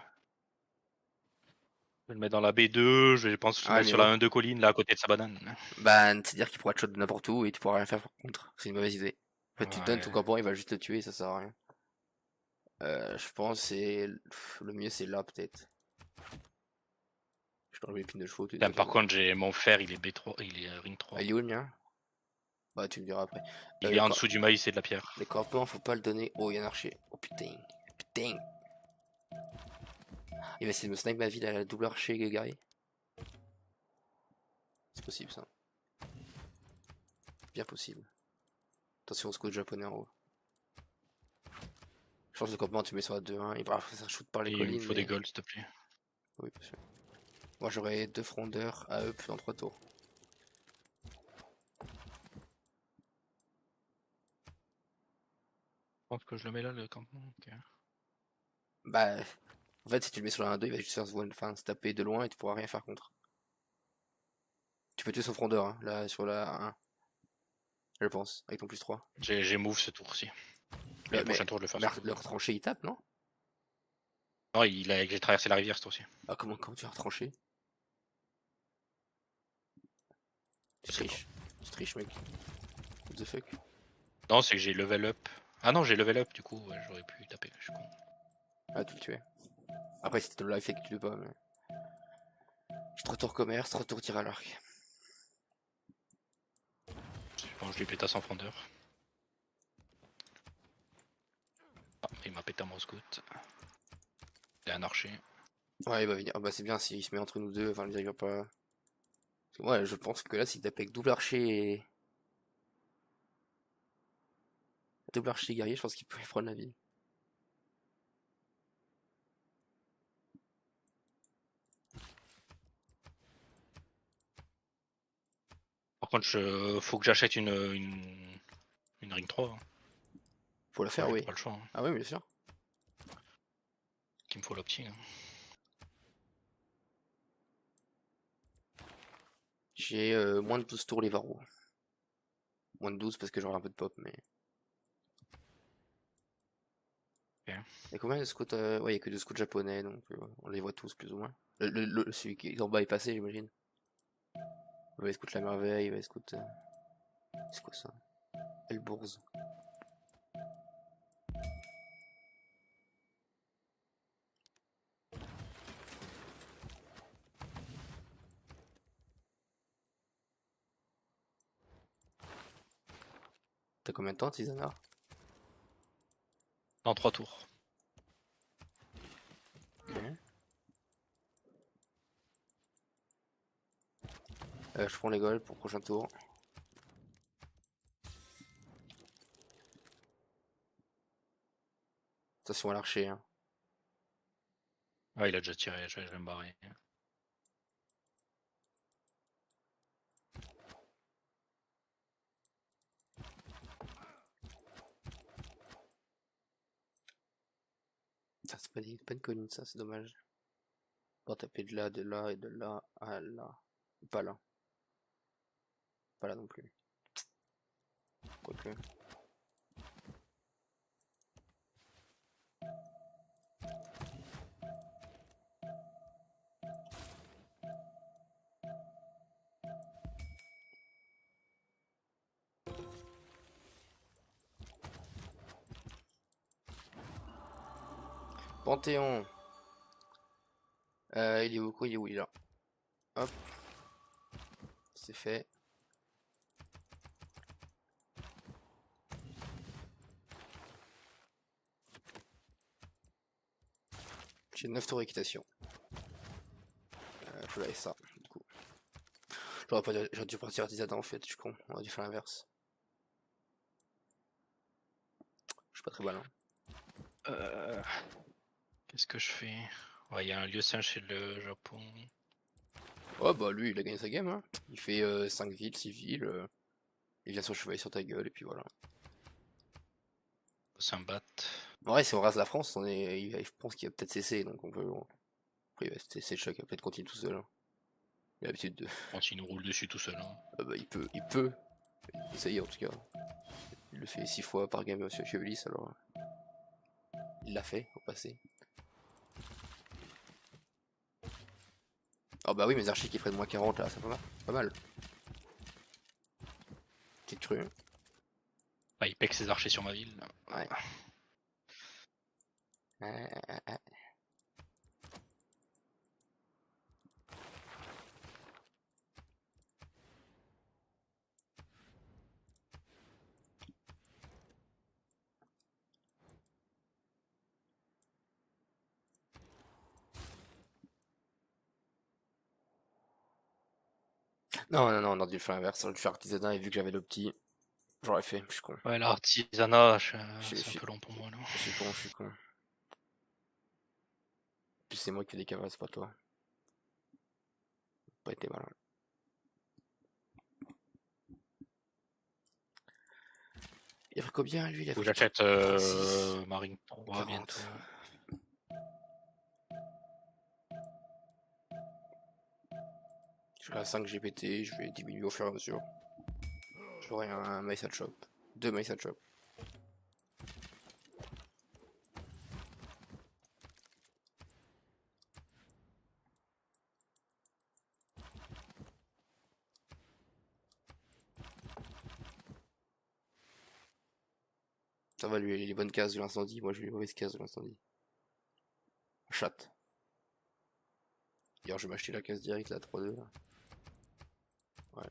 Je vais le mettre dans la B2, je pense que je le Ah, mets mais sur bon. la 1-2 colline, là à côté de sa banane. Bah, c'est-à-dire qu'il pourra te shot de n'importe où et tu pourras rien faire par contre. C'est une mauvaise idée. En fait, tu donnes ton Ouais. campement, il va juste te tuer, ça sert à rien. Je pense c'est le mieux, c'est là peut-être. Je t'enlève les pines de chevaux. Putain, par contre, j'ai mon fer, il est B3, il est ring 3. Ah, il est où le mien? Bah, tu me diras après. Il est en dessous du maïs et de la pierre. Les campements, faut pas le donner. Oh, il y a un archer. Oh putain. Putain. Il va essayer de me snipe ma ville à la double archer guerrier. C'est possible ça. Bien possible. Attention au scout japonais en haut. Je pense que le campement tu mets sur la 2-1. Il va faire shoot par les Et il collines. me faut mais... des golds, s'il te plaît. Oui, bien sûr. Moi j'aurais 2 frondeurs à up dans 3 tours. Je pense que je le mets là, le campement. Ok. Bah, en fait, si tu le mets sur la 1-2, il va juste faire se taper de loin et tu pourras rien faire contre. Tu peux tuer son frondeur, hein, là, sur la 1. Je pense, avec ton plus 3. J'ai move ce tour-ci. Mais- Le prochain tour, je le fais. Leur tranché, il tape, non? Non, j'ai traversé la rivière ce tour-ci. Ah, comment tu as retranché? Tu triches. Tu triches, mec. What the fuck? Non, c'est que j'ai level up. Ah non, j'ai level up, du coup, ouais, j'aurais pu taper, je suis con. Ah, tu le tuais. Après, si t'es le life, c'est que tu le pas, mais. Je retour commerce, retour tir à l'arc. Je pense que je lui pète à 100 frondeur. Ah, il m'a pété à mon scout. Il a un archer. Ouais, il va venir. Ah, bah, c'est bien s'il se met entre nous deux. Enfin, il va pas. Parce que moi, je pense que là, s'il tape avec double archer et. Double archer guerrier, je pense qu'il peut prendre la ville. Par contre, faut que j'achète une ring 3. Hein. Faut la faire, Ouais, oui. j'ai pas le choix. Hein. Ah, oui, bien sûr. Qu'il me faut l'opti. Hein. J'ai moins de 12 tours les varros. Moins de 12 parce que j'aurai un peu de pop, mais. Ok. Il y a combien de scouts ouais, il y a que 2 scouts japonais, donc on les voit tous plus ou moins. Celui qui est en bas est passé, j'imagine. Il va scout la merveille, il va scout. C'est quoi ça? Elbourz. T'as combien de temps, Tisana? Dans 3 tours. Je prends les goals pour le prochain tour. Attention à l'archer. Hein. Ah, il a déjà tiré, je vais me barrer. Ça, c'est pas une colline, ça, c'est dommage. On va taper de là et de là à là. Pas là. Pas là non plus. Quoique. Panthéon. Il est où quoi? Il est où? Il est là. Hop. C'est fait. J'ai 9 tours équitation. Faut laisser ça, du coup. J'aurais dû partir artisanat en fait, je suis con. On aurait dû faire l'inverse. Je suis pas très malin. Qu'est-ce que je fais? Ouais, il y a un lieu saint chez le Japon. Oh bah lui, il a gagné sa game. Hein. Il fait 5 villes, 6 villes. Il vient son chevalier sur ta gueule, et puis voilà. Ça me batte. Ouais, si on rase la France, je pense qu'il va peut-être cesser, donc on peut... Après, il va cesser le choc, il va peut-être continuer tout seul. Hein. Il a l'habitude de... Quand il nous roule dessus tout seul. Hein. Bah, il peut. Essayer en tout cas. Il le fait 6 fois par game sur Chevelis, alors... Il l'a fait, au passé. Oh bah oui, mes archers qui feraient de moins 40 là, c'est pas mal. Petite crue. Bah, il pèque ses archers sur ma ville. Ouais. Non, on aurait dû le faire l'inverse, on aurait dû faire artisanat et vu que j'avais le petit, j'aurais fait, je suis con. Ouais, l'artisanat, Je- c'est un peu long pour moi là. Je suis con. Puis c'est moi qui fais des cavales, c'est pas toi. Pas été malin. Il a pris combien lui? Il a Faut que pris j'achète 36, Marine 3 40. bientôt. Je suis à 5 GPT, je vais diminuer au fur et à mesure. J'aurai un Maïsat Shop. 2 Maïsat Shop. Ça va lui, les bonnes cases de l'incendie, moi j'ai les mauvaises cases de l'incendie. Chatte. D'ailleurs je vais m'acheter la case directe, la 3-2 là. Ouais.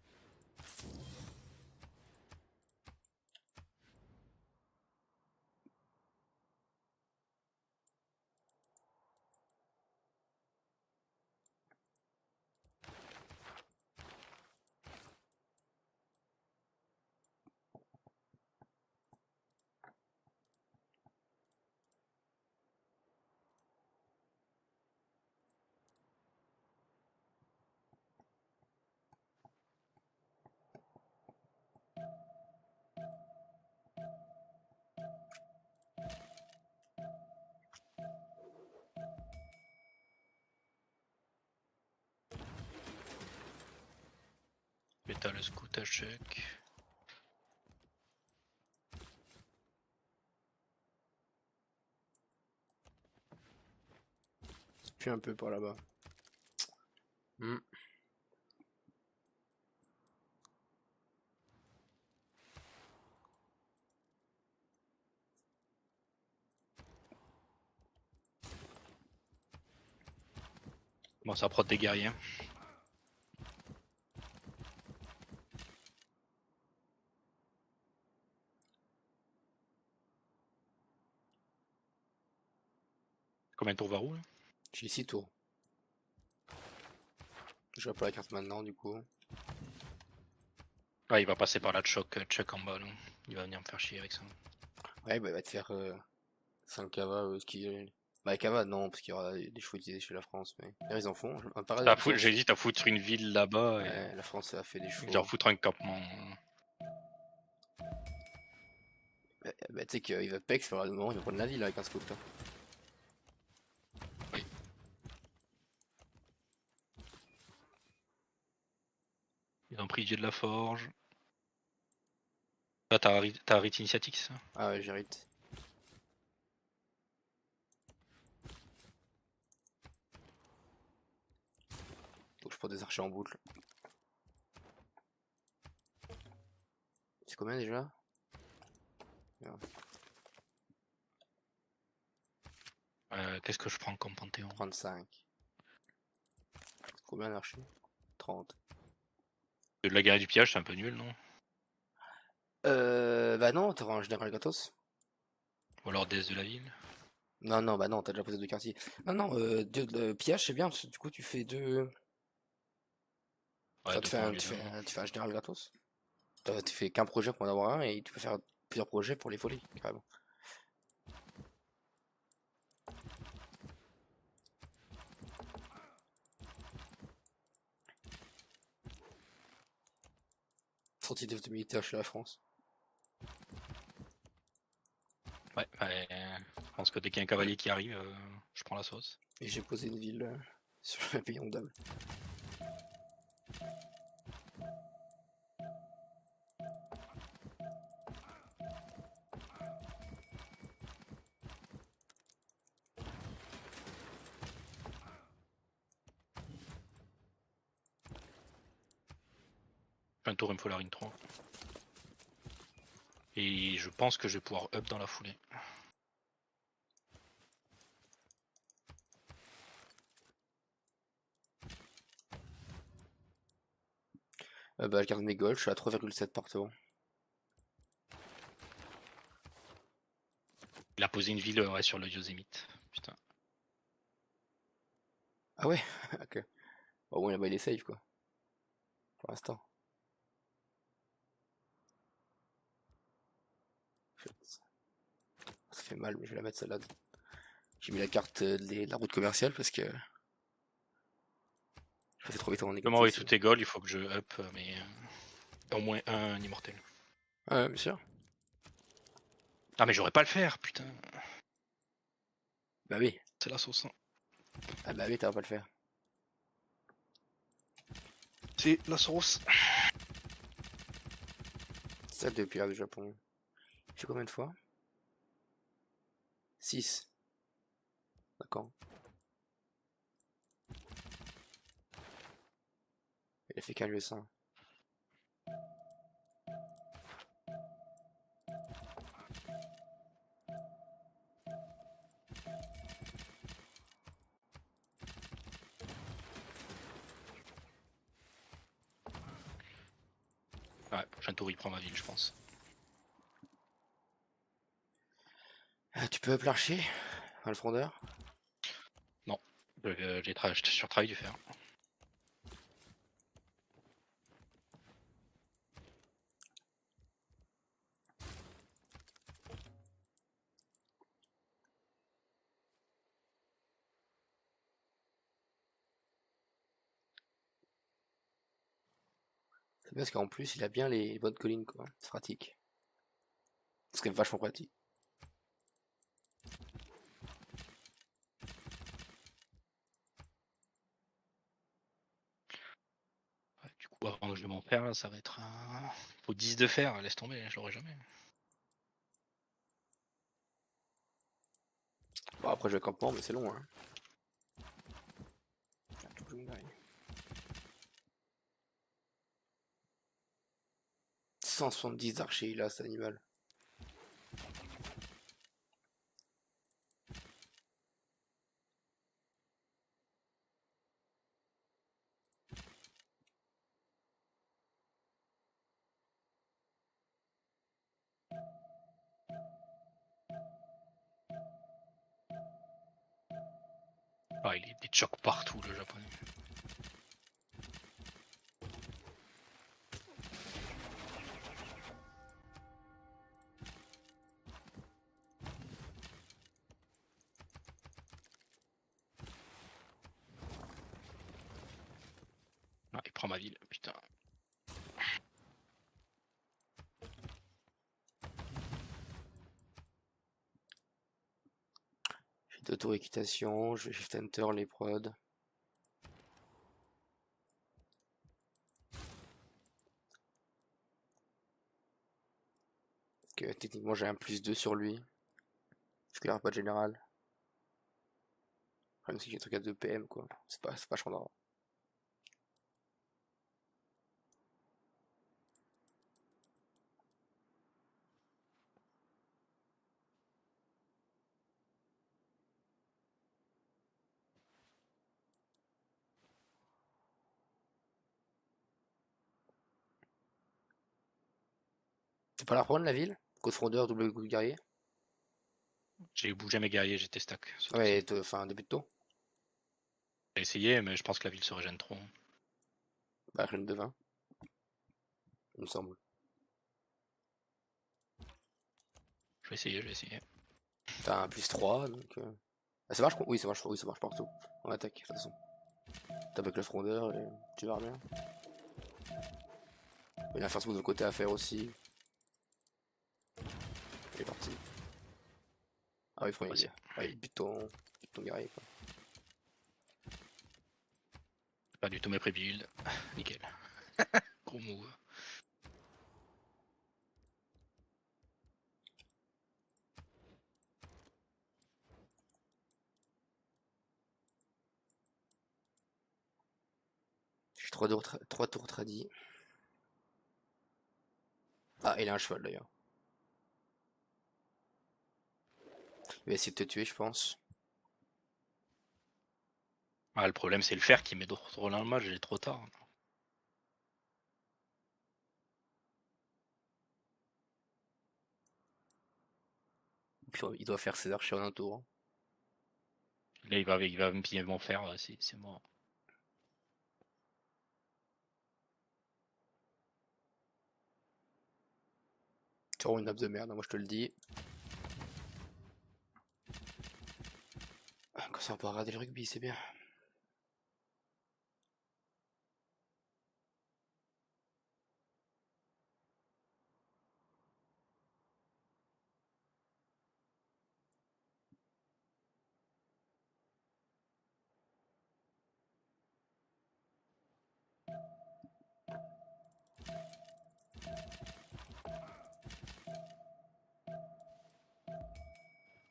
Bêta le scout à check. C'est plus un peu par là-bas. Bon, ça prod des guerriers. Combien de tours Varou là? J'ai 6 tours. Je vois pas la carte maintenant du coup. Ah, il va passer par la Chuck en bas là. Il va venir me faire chier avec ça. Ouais, bah il va te faire 5 cava, ce qui... Bah cava non, parce qu'il y aura des chevaux utilisés chez la France, mais d'ailleurs, ils en font. J'hésite à foutre une ville là-bas et Ouais, la France a fait des chevaux. genre foutre un campement. Bah tu sais qu'il va Pex, il va prendre la ville avec un scout là. Ils ont pris Dieu de la Forge. Ah, t'as Rite Initiatique ça? Ah ouais, j'hérite. Faut que je prends des archers en boucle. C'est combien déjà? Qu'est-ce que je prends comme Panthéon? 35. Combien d'archers? 30. De la guerre du pillage, c'est un peu nul, non? Bah non, t'auras un général gratos. Ou alors déesse de la ville? Non, non, bah non, t'as déjà posé 2 quartiers. Non, non, pillage c'est bien, parce que du coup tu fais 2... Ouais, Enfin, tu fais un, deux tu points, fais évidemment. un, tu fais un général gratos. Tu fais qu'un projet pour en avoir un, et tu peux faire plusieurs projets pour les voler, carrément. Sortie de militaire chez la France. Ouais, je pense que dès qu'il y a un cavalier qui arrive, je prends la sauce. Et j'ai posé une ville sur le pays ondable. Un tour, il me faut la ring 3. Et je pense que je vais pouvoir up dans la foulée. Bah je garde mes golds, je suis à 3,7 par tour. Il a posé une ville ouais, sur le Yosemite. Putain. Ah ouais. Ok. Bon, bon là-bas il est safe quoi. Pour l'instant. Ça fait mal, mais je vais la mettre celle-là. J'ai mis la carte de la route commerciale parce que je passais trop vite en Comme négatif. envoyer tous tes goals, il faut que je up, mais au moins un immortel. Ah ouais, bien sûr. Ah, mais j'aurais pas le faire, putain. Bah oui. C'est la sauce. Hein. Ah bah oui, t'as pas le faire. C'est la sauce. C'est ça de pierre du Japon. Il fait combien de fois? 6. D'accord. Il a fait qu'un lieu 100. Ouais, prochain tour, il prend ma ville, je pense. Ah, tu peux up l'archer? Enfin, le frondeur? Non, j'étais sur travail du fer. C'est bien parce qu'en plus, il a bien les bonnes collines, quoi. C'est pratique. C'est quand même vachement pratique. Ouais, du coup, avant que je m'en faire, là, ça va être un. Faut 10 de fer, laisse tomber, je l'aurai jamais. Bon, après, je vais campement, mais c'est long, hein. 170 d'archers, il a cet animal. Ah, il te choque partout, le japonais. Ah, il prend ma ville, putain. J'ai d'auto-équitation, je vais shift enter les prods. Que techniquement j'ai un +2 sur lui. Parce qu'il n'y aura pas de général. Même si j'ai un truc à 2 PM quoi. C'est pas vachement. C'est pas la reprendre la ville? Code frondeur, double coup de guerrier? J'ai bougé mes guerriers, j'étais stack. surtout Ouais, ça. enfin début de tour. J'ai essayé, mais je pense que la ville se régène trop. Bah reine de 20. Il me semble. Je vais essayer, je vais essayer. T'as un +3 donc. Ah, ça marche? Oui, ça marche, oui, ça marche partout. On attaque, de toute façon. T'as avec le frondeur et tu vas bien. Il y a un first move de côté à faire aussi. Il est parti. Ah oui, il Vas-y. ouais, il bute ton guerrier quoi. Pas du tout mes pré-build. Nickel. Gros move. J'ai 3 tours tradis. Ah, il a un cheval d'ailleurs. Il va essayer de te tuer, je pense. Ah, le problème, c'est le fer qui met d'autres rôles dans le match, j'ai trop tard. Puis, il doit faire ses archers en un tour. Là, il va me piller mon fer, c'est mort. Tu auras une nappe de merde, moi je te le dis. Quand ça on peut regarder le rugby, c'est bien.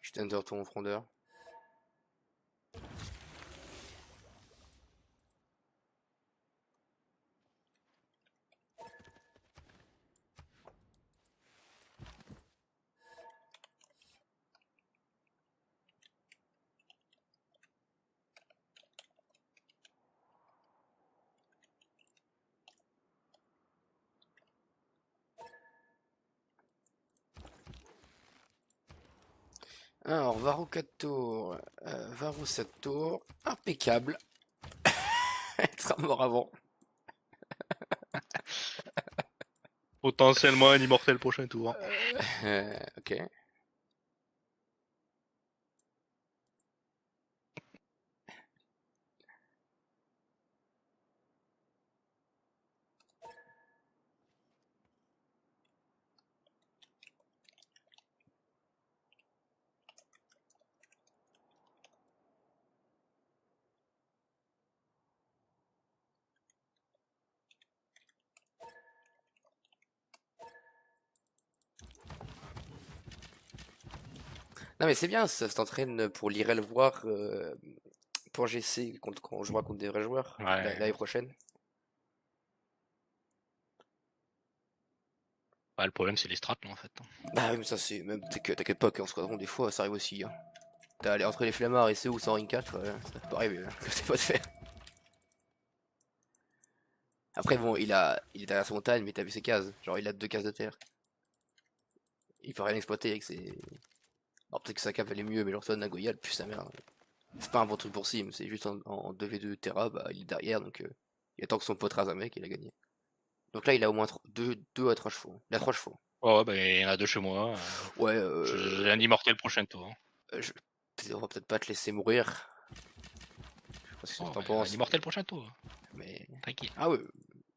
Je t'enter ton frondeur. Alors, Varro 4 tours, Varro 7 tours, impeccable. Il sera mort avant. Potentiellement un immortel prochain tour. Ok. Non mais c'est bien, ça t'entraîne pour l'IRL voir pour GC quand on jouera contre des vrais joueurs Ouais. l'année prochaine. Ouais, le problème, c'est les strats, là, en fait. Bah oui, mais ça c'est même t'inquiète pas qu'en squadron des fois ça arrive aussi. Hein. T'as allé entre les flemmards et ceux où c'est en ring 4, ça peut arriver que c'est pas de faire. Après bon, il est derrière sa montagne, mais t'as vu ses cases, genre il a 2 cases de terre. Il peut rien exploiter avec ses. Alors peut-être que sa cape elle est mieux, mais genre toi Nagoya, plus sa mère. C'est pas un bon truc pour Sim, c'est juste en 2v2 Terra, bah il est derrière, donc il attend que son pote rase un mec, il a gagné. Donc là, il a au moins 2 à 3 chevaux. Il a 3 chevaux. Ouais, bah, il y en a 2 chez moi. Ouais, J'ai un immortel prochain tour. on va peut-être pas te laisser mourir. Je sais pas ce que Oh, t'en ouais, un penses. immortel prochain tour. Mais... Tranquille. Ah ouais, bien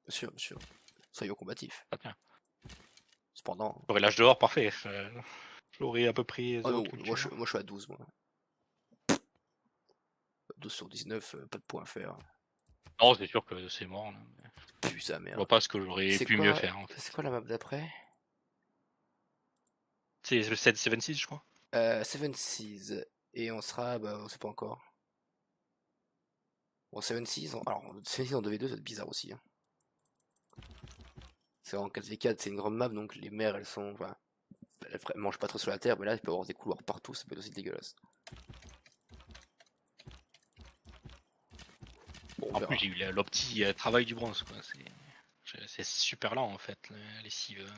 sûr, bien sûr. Soyons combatifs. Ah, tiens. Cependant... J'aurais l'âge dehors, parfait. J'aurais à peu près Oh 0 non, moi culture. je suis à 12, moi. 12 sur 19, pas de points à faire. Non, c'est sûr que c'est mort. Là. Plus sa Je mère. vois pas ce que j'aurais pu mieux faire. En fait. C'est quoi la map d'après? C'est le 7-6, je crois. 7 Seas. Et on sera, bah on sait pas encore. Bon, 7 Seas, alors 7 Seas en 2v2, c'est bizarre aussi. Hein. C'est en 4v4, c'est une grande map, donc les mers elles sont. Enfin, elles mangent pas trop sur la terre, mais là il peut y avoir des couloirs partout, ça peut être aussi dégueulasse. Bon, on En verra. plus, j'ai eu le petit travail du bronze. Quoi. C'est super lent en fait, les cives.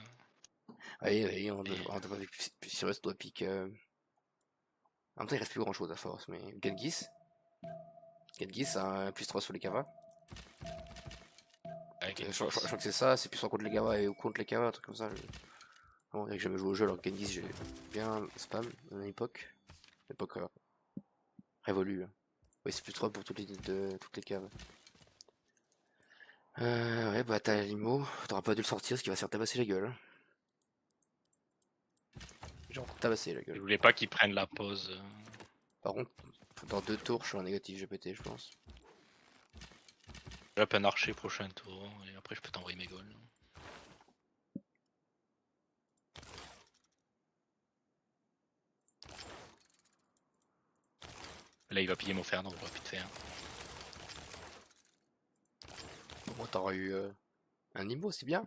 Oui, on doit plus sur doit pique. En même temps, il reste plus grand chose à force, mais Genghis a un plus 3 sur les Kava. Avec Je crois que c'est ça, c'est plus en contre les Kava et contre les Kava, un truc comme ça. On dirait que j'ai jamais joué au jeu alors que Genghis j'ai bien spam à une époque. L'époque révolue. Hein. Oui, c'est plus 3 pour toutes les caves. Ouais, bah t'as l'IMO, t'auras pas dû le sortir parce qu'il va se faire tabasser la gueule. Hein. Genre tabasser la Je gueule. voulais pas qu'ils prennent la pause. Par contre, dans 2 tours, je suis en négatif GPT, je pense. J'appe un archer prochain tour et après je peux t'envoyer mes goals. Là il va piller mon fer, donc j'aurais pu te faire. Au moins t'auras eu un IMO, c'est bien.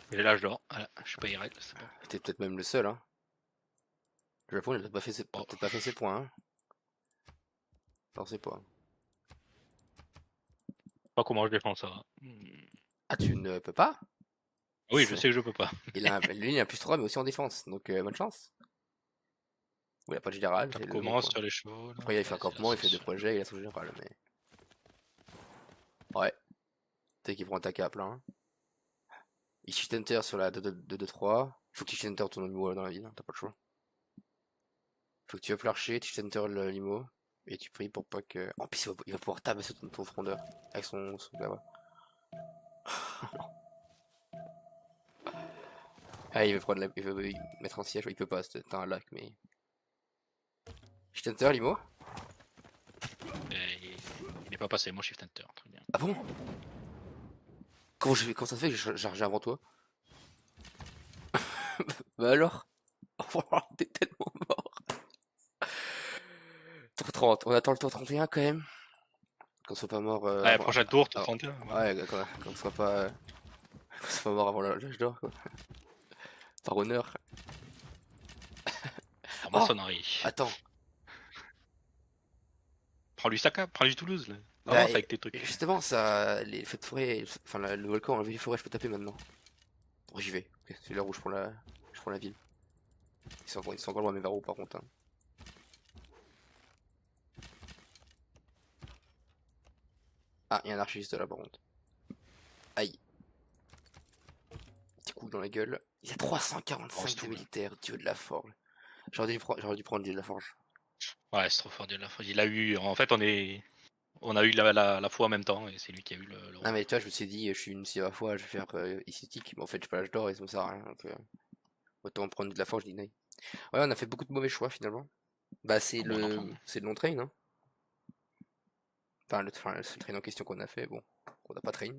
Mais là je dors, voilà, je suis pas irrel, c'est bon. T'es peut-être même le seul, hein. Le Japon, il a peut-être pas fait ses points, hein. J'en sais pas. Pas comment je défends ça. Ah, tu ne peux pas? Oui, je sais que je peux pas. Lui, il a plus 3, mais aussi en défense, donc bonne chance. Il a pas de général. Ça c'est le commence bon sur les chevaux. Là. Après, il fait un Ouais, campement, il c'est fait 2 projets, il a son général, mais... Ouais. Tu sais qu'il prend ta cape, là. Hein. Il shift enter sur la 2-2-3. Faut que tu shift enter ton limo dans la ville, hein, t'as pas le choix. Faut que tu up l'archer, tu shift enter le limo, et tu pries pour pas que... En plus, il va pouvoir tabasser ton frondeur avec son là-bas. Ah, il veut mettre un siège, il peut pas, t'as un lac, mais... Shift enter, limo? Et il est pas passé, moi shift enter, très bien. Ah bon? Comment ça se fait que j'ai chargé avant toi? Bah alors? T'es tellement mort. Tour 30, on attend le tour 31 quand même. Qu'on soit pas mort. Ouais, prochain tour, tour 31. Ouais, qu'on soit pas. Qu'on soit pas mort avant l'âge d'or, quoi. Par honneur. En maçonnerie. Attends. Prends-lui sa cape, prends-lui Toulouse là. Bah, Avance avec tes trucs. Justement, ça. Les feux de forêt. Enfin, le volcan, la ville de forêt, je peux taper maintenant. Bon, j'y vais. Ok, c'est l'heure où je prends la ville. Ils sont encore loin mes verrous par contre. Hein. Ah, il y a un archiviste là par contre. Aïe. Petit coup dans la gueule. Il y a 345 de militaires, dieu de la forge. J'aurais dû prendre dieu de la forge. Ouais, c'est trop fort Dieu de la forge. Il a eu. En fait, on a eu la foi en même temps et c'est lui qui a eu le. Non mais toi je me suis dit, je suis une si à la fois, je vais faire esthétique, mais en fait je pas l'âge d'or et ça me sert à rien. Donc, autant prendre de la forge, je dis non. Ouais, on a fait beaucoup de mauvais choix finalement. Bah c'est le non-train, hein. Enfin, le train en question qu'on a fait, bon, on n'a pas train.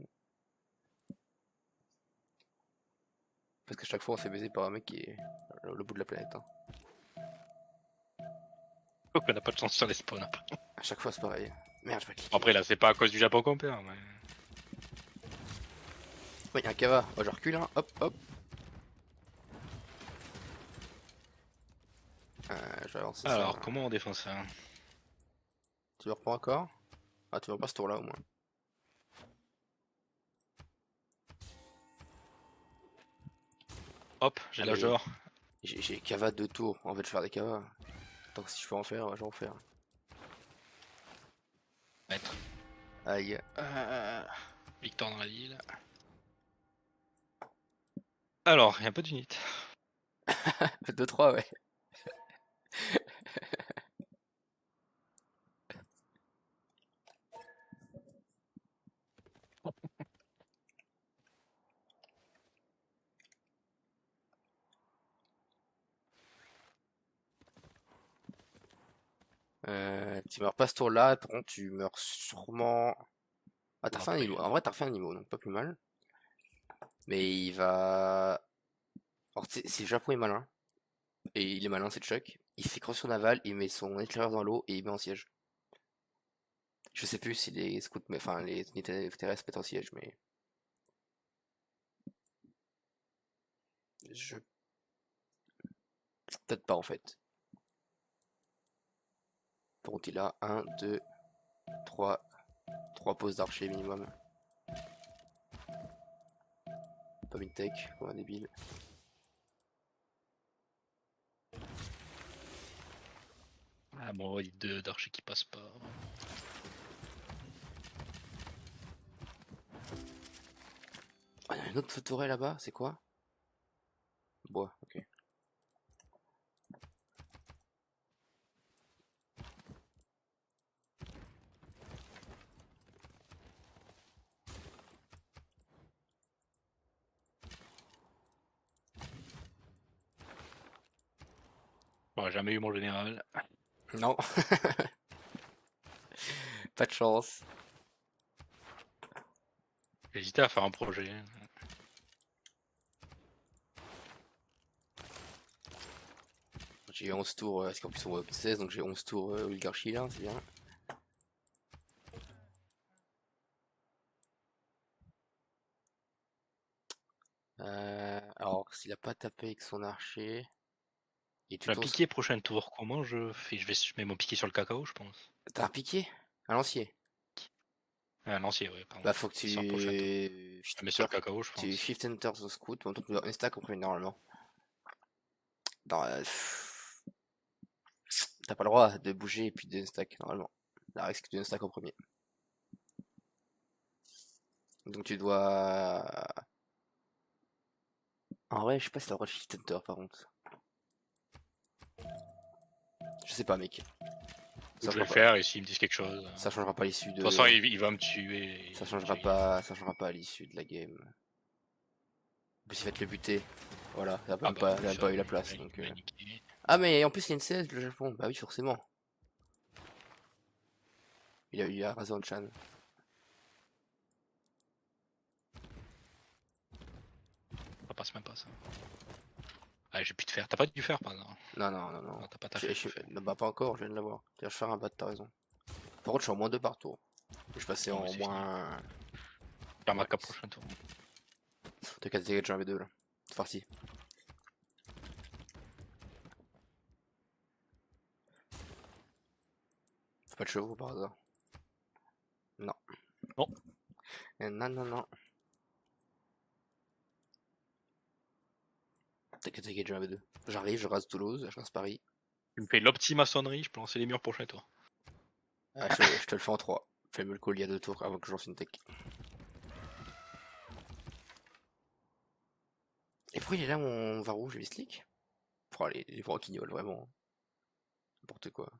Parce que chaque fois on se fait baiser par un mec qui est le bout de la planète. Hein. Donc on n'a pas de chance sur les spawns après. À chaque fois c'est pareil. Merde, je vais cliquer. Après là, c'est pas à cause du Japon qu'on perd. Mais... Ouais, y'a un Kava. Oh, je recule, hein. Hop, hop. Je vais avancer ça. Alors, comment on défend ça? Tu le reprends encore? Ah, tu vas pas ce tour là au moins. Hop, j'ai l'âge Allez. d'or. J'ai cava 2 tours. En fait, je vais faire des cavas. Tant que si je peux en faire, je vais en faire. Maître. Aïe. Victor dans la ville. Alors, il y a un peu d'unité. 2-3, ouais. Tu meurs pas ce tour-là, par contre tu meurs sûrement. Ah, t'as refait un Après. niveau. En vrai, t'as refait un niveau, donc pas plus mal. Mais il va. Alors, si le Japon est malin, et il est malin, c'est Chuck, il fait crossion navale, il met son éclaireur dans l'eau et il met en siège. Je sais plus si les scouts, enfin les unités terrestres mettent en siège, mais. Je. Peut-être pas en fait. Par contre, il a 1, 2, 3 poses d'archer minimum. Pas mis de tech, comme un débile. Ah bon, il y a 2 d'archers qui passent pas. Ah, il y a une autre tourelle là-bas, c'est quoi? Bois, ok. J'aurais jamais eu mon général. Non. Pas de chance. J'hésitais à faire un projet. J'ai 11 tours, parce qu'en plus on va au 16, donc j'ai 11 tours oligarchie là, c'est bien. Alors, s'il a pas tapé avec son archer... Et Je vais piquer prochain tour. Comment je fais? Je mets mon piqué sur le cacao, je pense. T'as un piqué? Un lancier? Ah, lancier, ouais, pardon. Bah faut que tu... Sur le prochain tour. Je le mets sur le cacao, je pense. Tu shift enter the scout, mais on doit un stack en premier normalement. T'as pas le droit de bouger et puis de stack normalement. La règle c'est que tu stack en premier. Donc tu dois... En vrai, je sais pas si t'as le droit de shift enter par contre. Je sais pas mec. Je vais le faire et s'ils me disent quelque chose. Ça changera pas l'issue de... De toute façon, il va me tuer. Ça changera pas à l'issue de la game. En plus il va te le buter. Voilà, il a même pas eu la place. Donc, Ah mais en plus il y a une 16 le Japon. Bah oui forcément. Il a raison Chan. Ça passe même pas ça. Ah, j'ai plus de fer. T'as pas dû faire par exemple? Non. T'as pas ta fer. Bah pas encore, je viens de l'avoir. Je vais faire un bat, t'as raison. Par contre je suis en moins 2 par tour. Je passais en moins... Faire ma cap prochain tour. T'as qu'à tirer de V2 là. C'est parti. Pas de chevaux par hasard. Non. Bon. Non. T'as qu'à tirer de V2. J'arrive, je rase Toulouse, je rase Paris. Tu me fais l'optimaçonnerie, je peux lancer les murs prochain tour. Ah, je te le fais en 3. Fais-moi le call il y a 2 tours avant que je lance une tech. Et pourquoi il est là mon vin rouge et les slicks? Oh, les branquignoles, vraiment. N'importe quoi.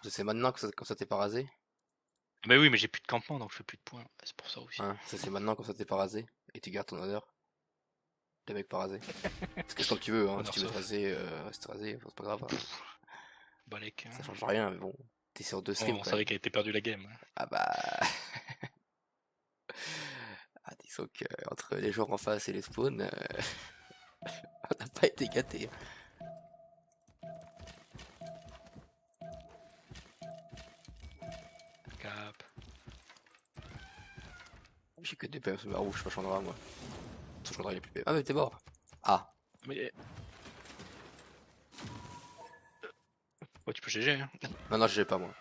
C'est maintenant que ça t'est pas rasé? Mais oui, mais j'ai plus de campement donc je fais plus de points. C'est pour ça aussi. Hein, ça c'est maintenant que ça t'est pas rasé. Et tu gardes ton honneur. Le mec pas rasé. Parce que comme tu veux, hein, si tu veux te raser, reste rasé, c'est pas grave. Hein. Balek. Ça change rien, mais bon. T'es sur 2 streams. On savait qu'elle était perdue la game. Ah bah. Ah, disons que entre les joueurs en face et les spawns, on n'a pas été gâtés. Cap. J'ai que des PM sur ma rouge, je pas Chandra moi. Ton Chandra il est plus PM. Ah mais t'es mort. Ah. Mais. Ouais, tu peux GG. Hein. Non, je l'ai pas moi.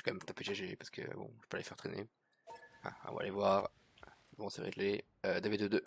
vais quand même taper GG parce que bon, je peux pas les faire traîner. Ah, on va aller voir. Bon, c'est réglé. David 2-2.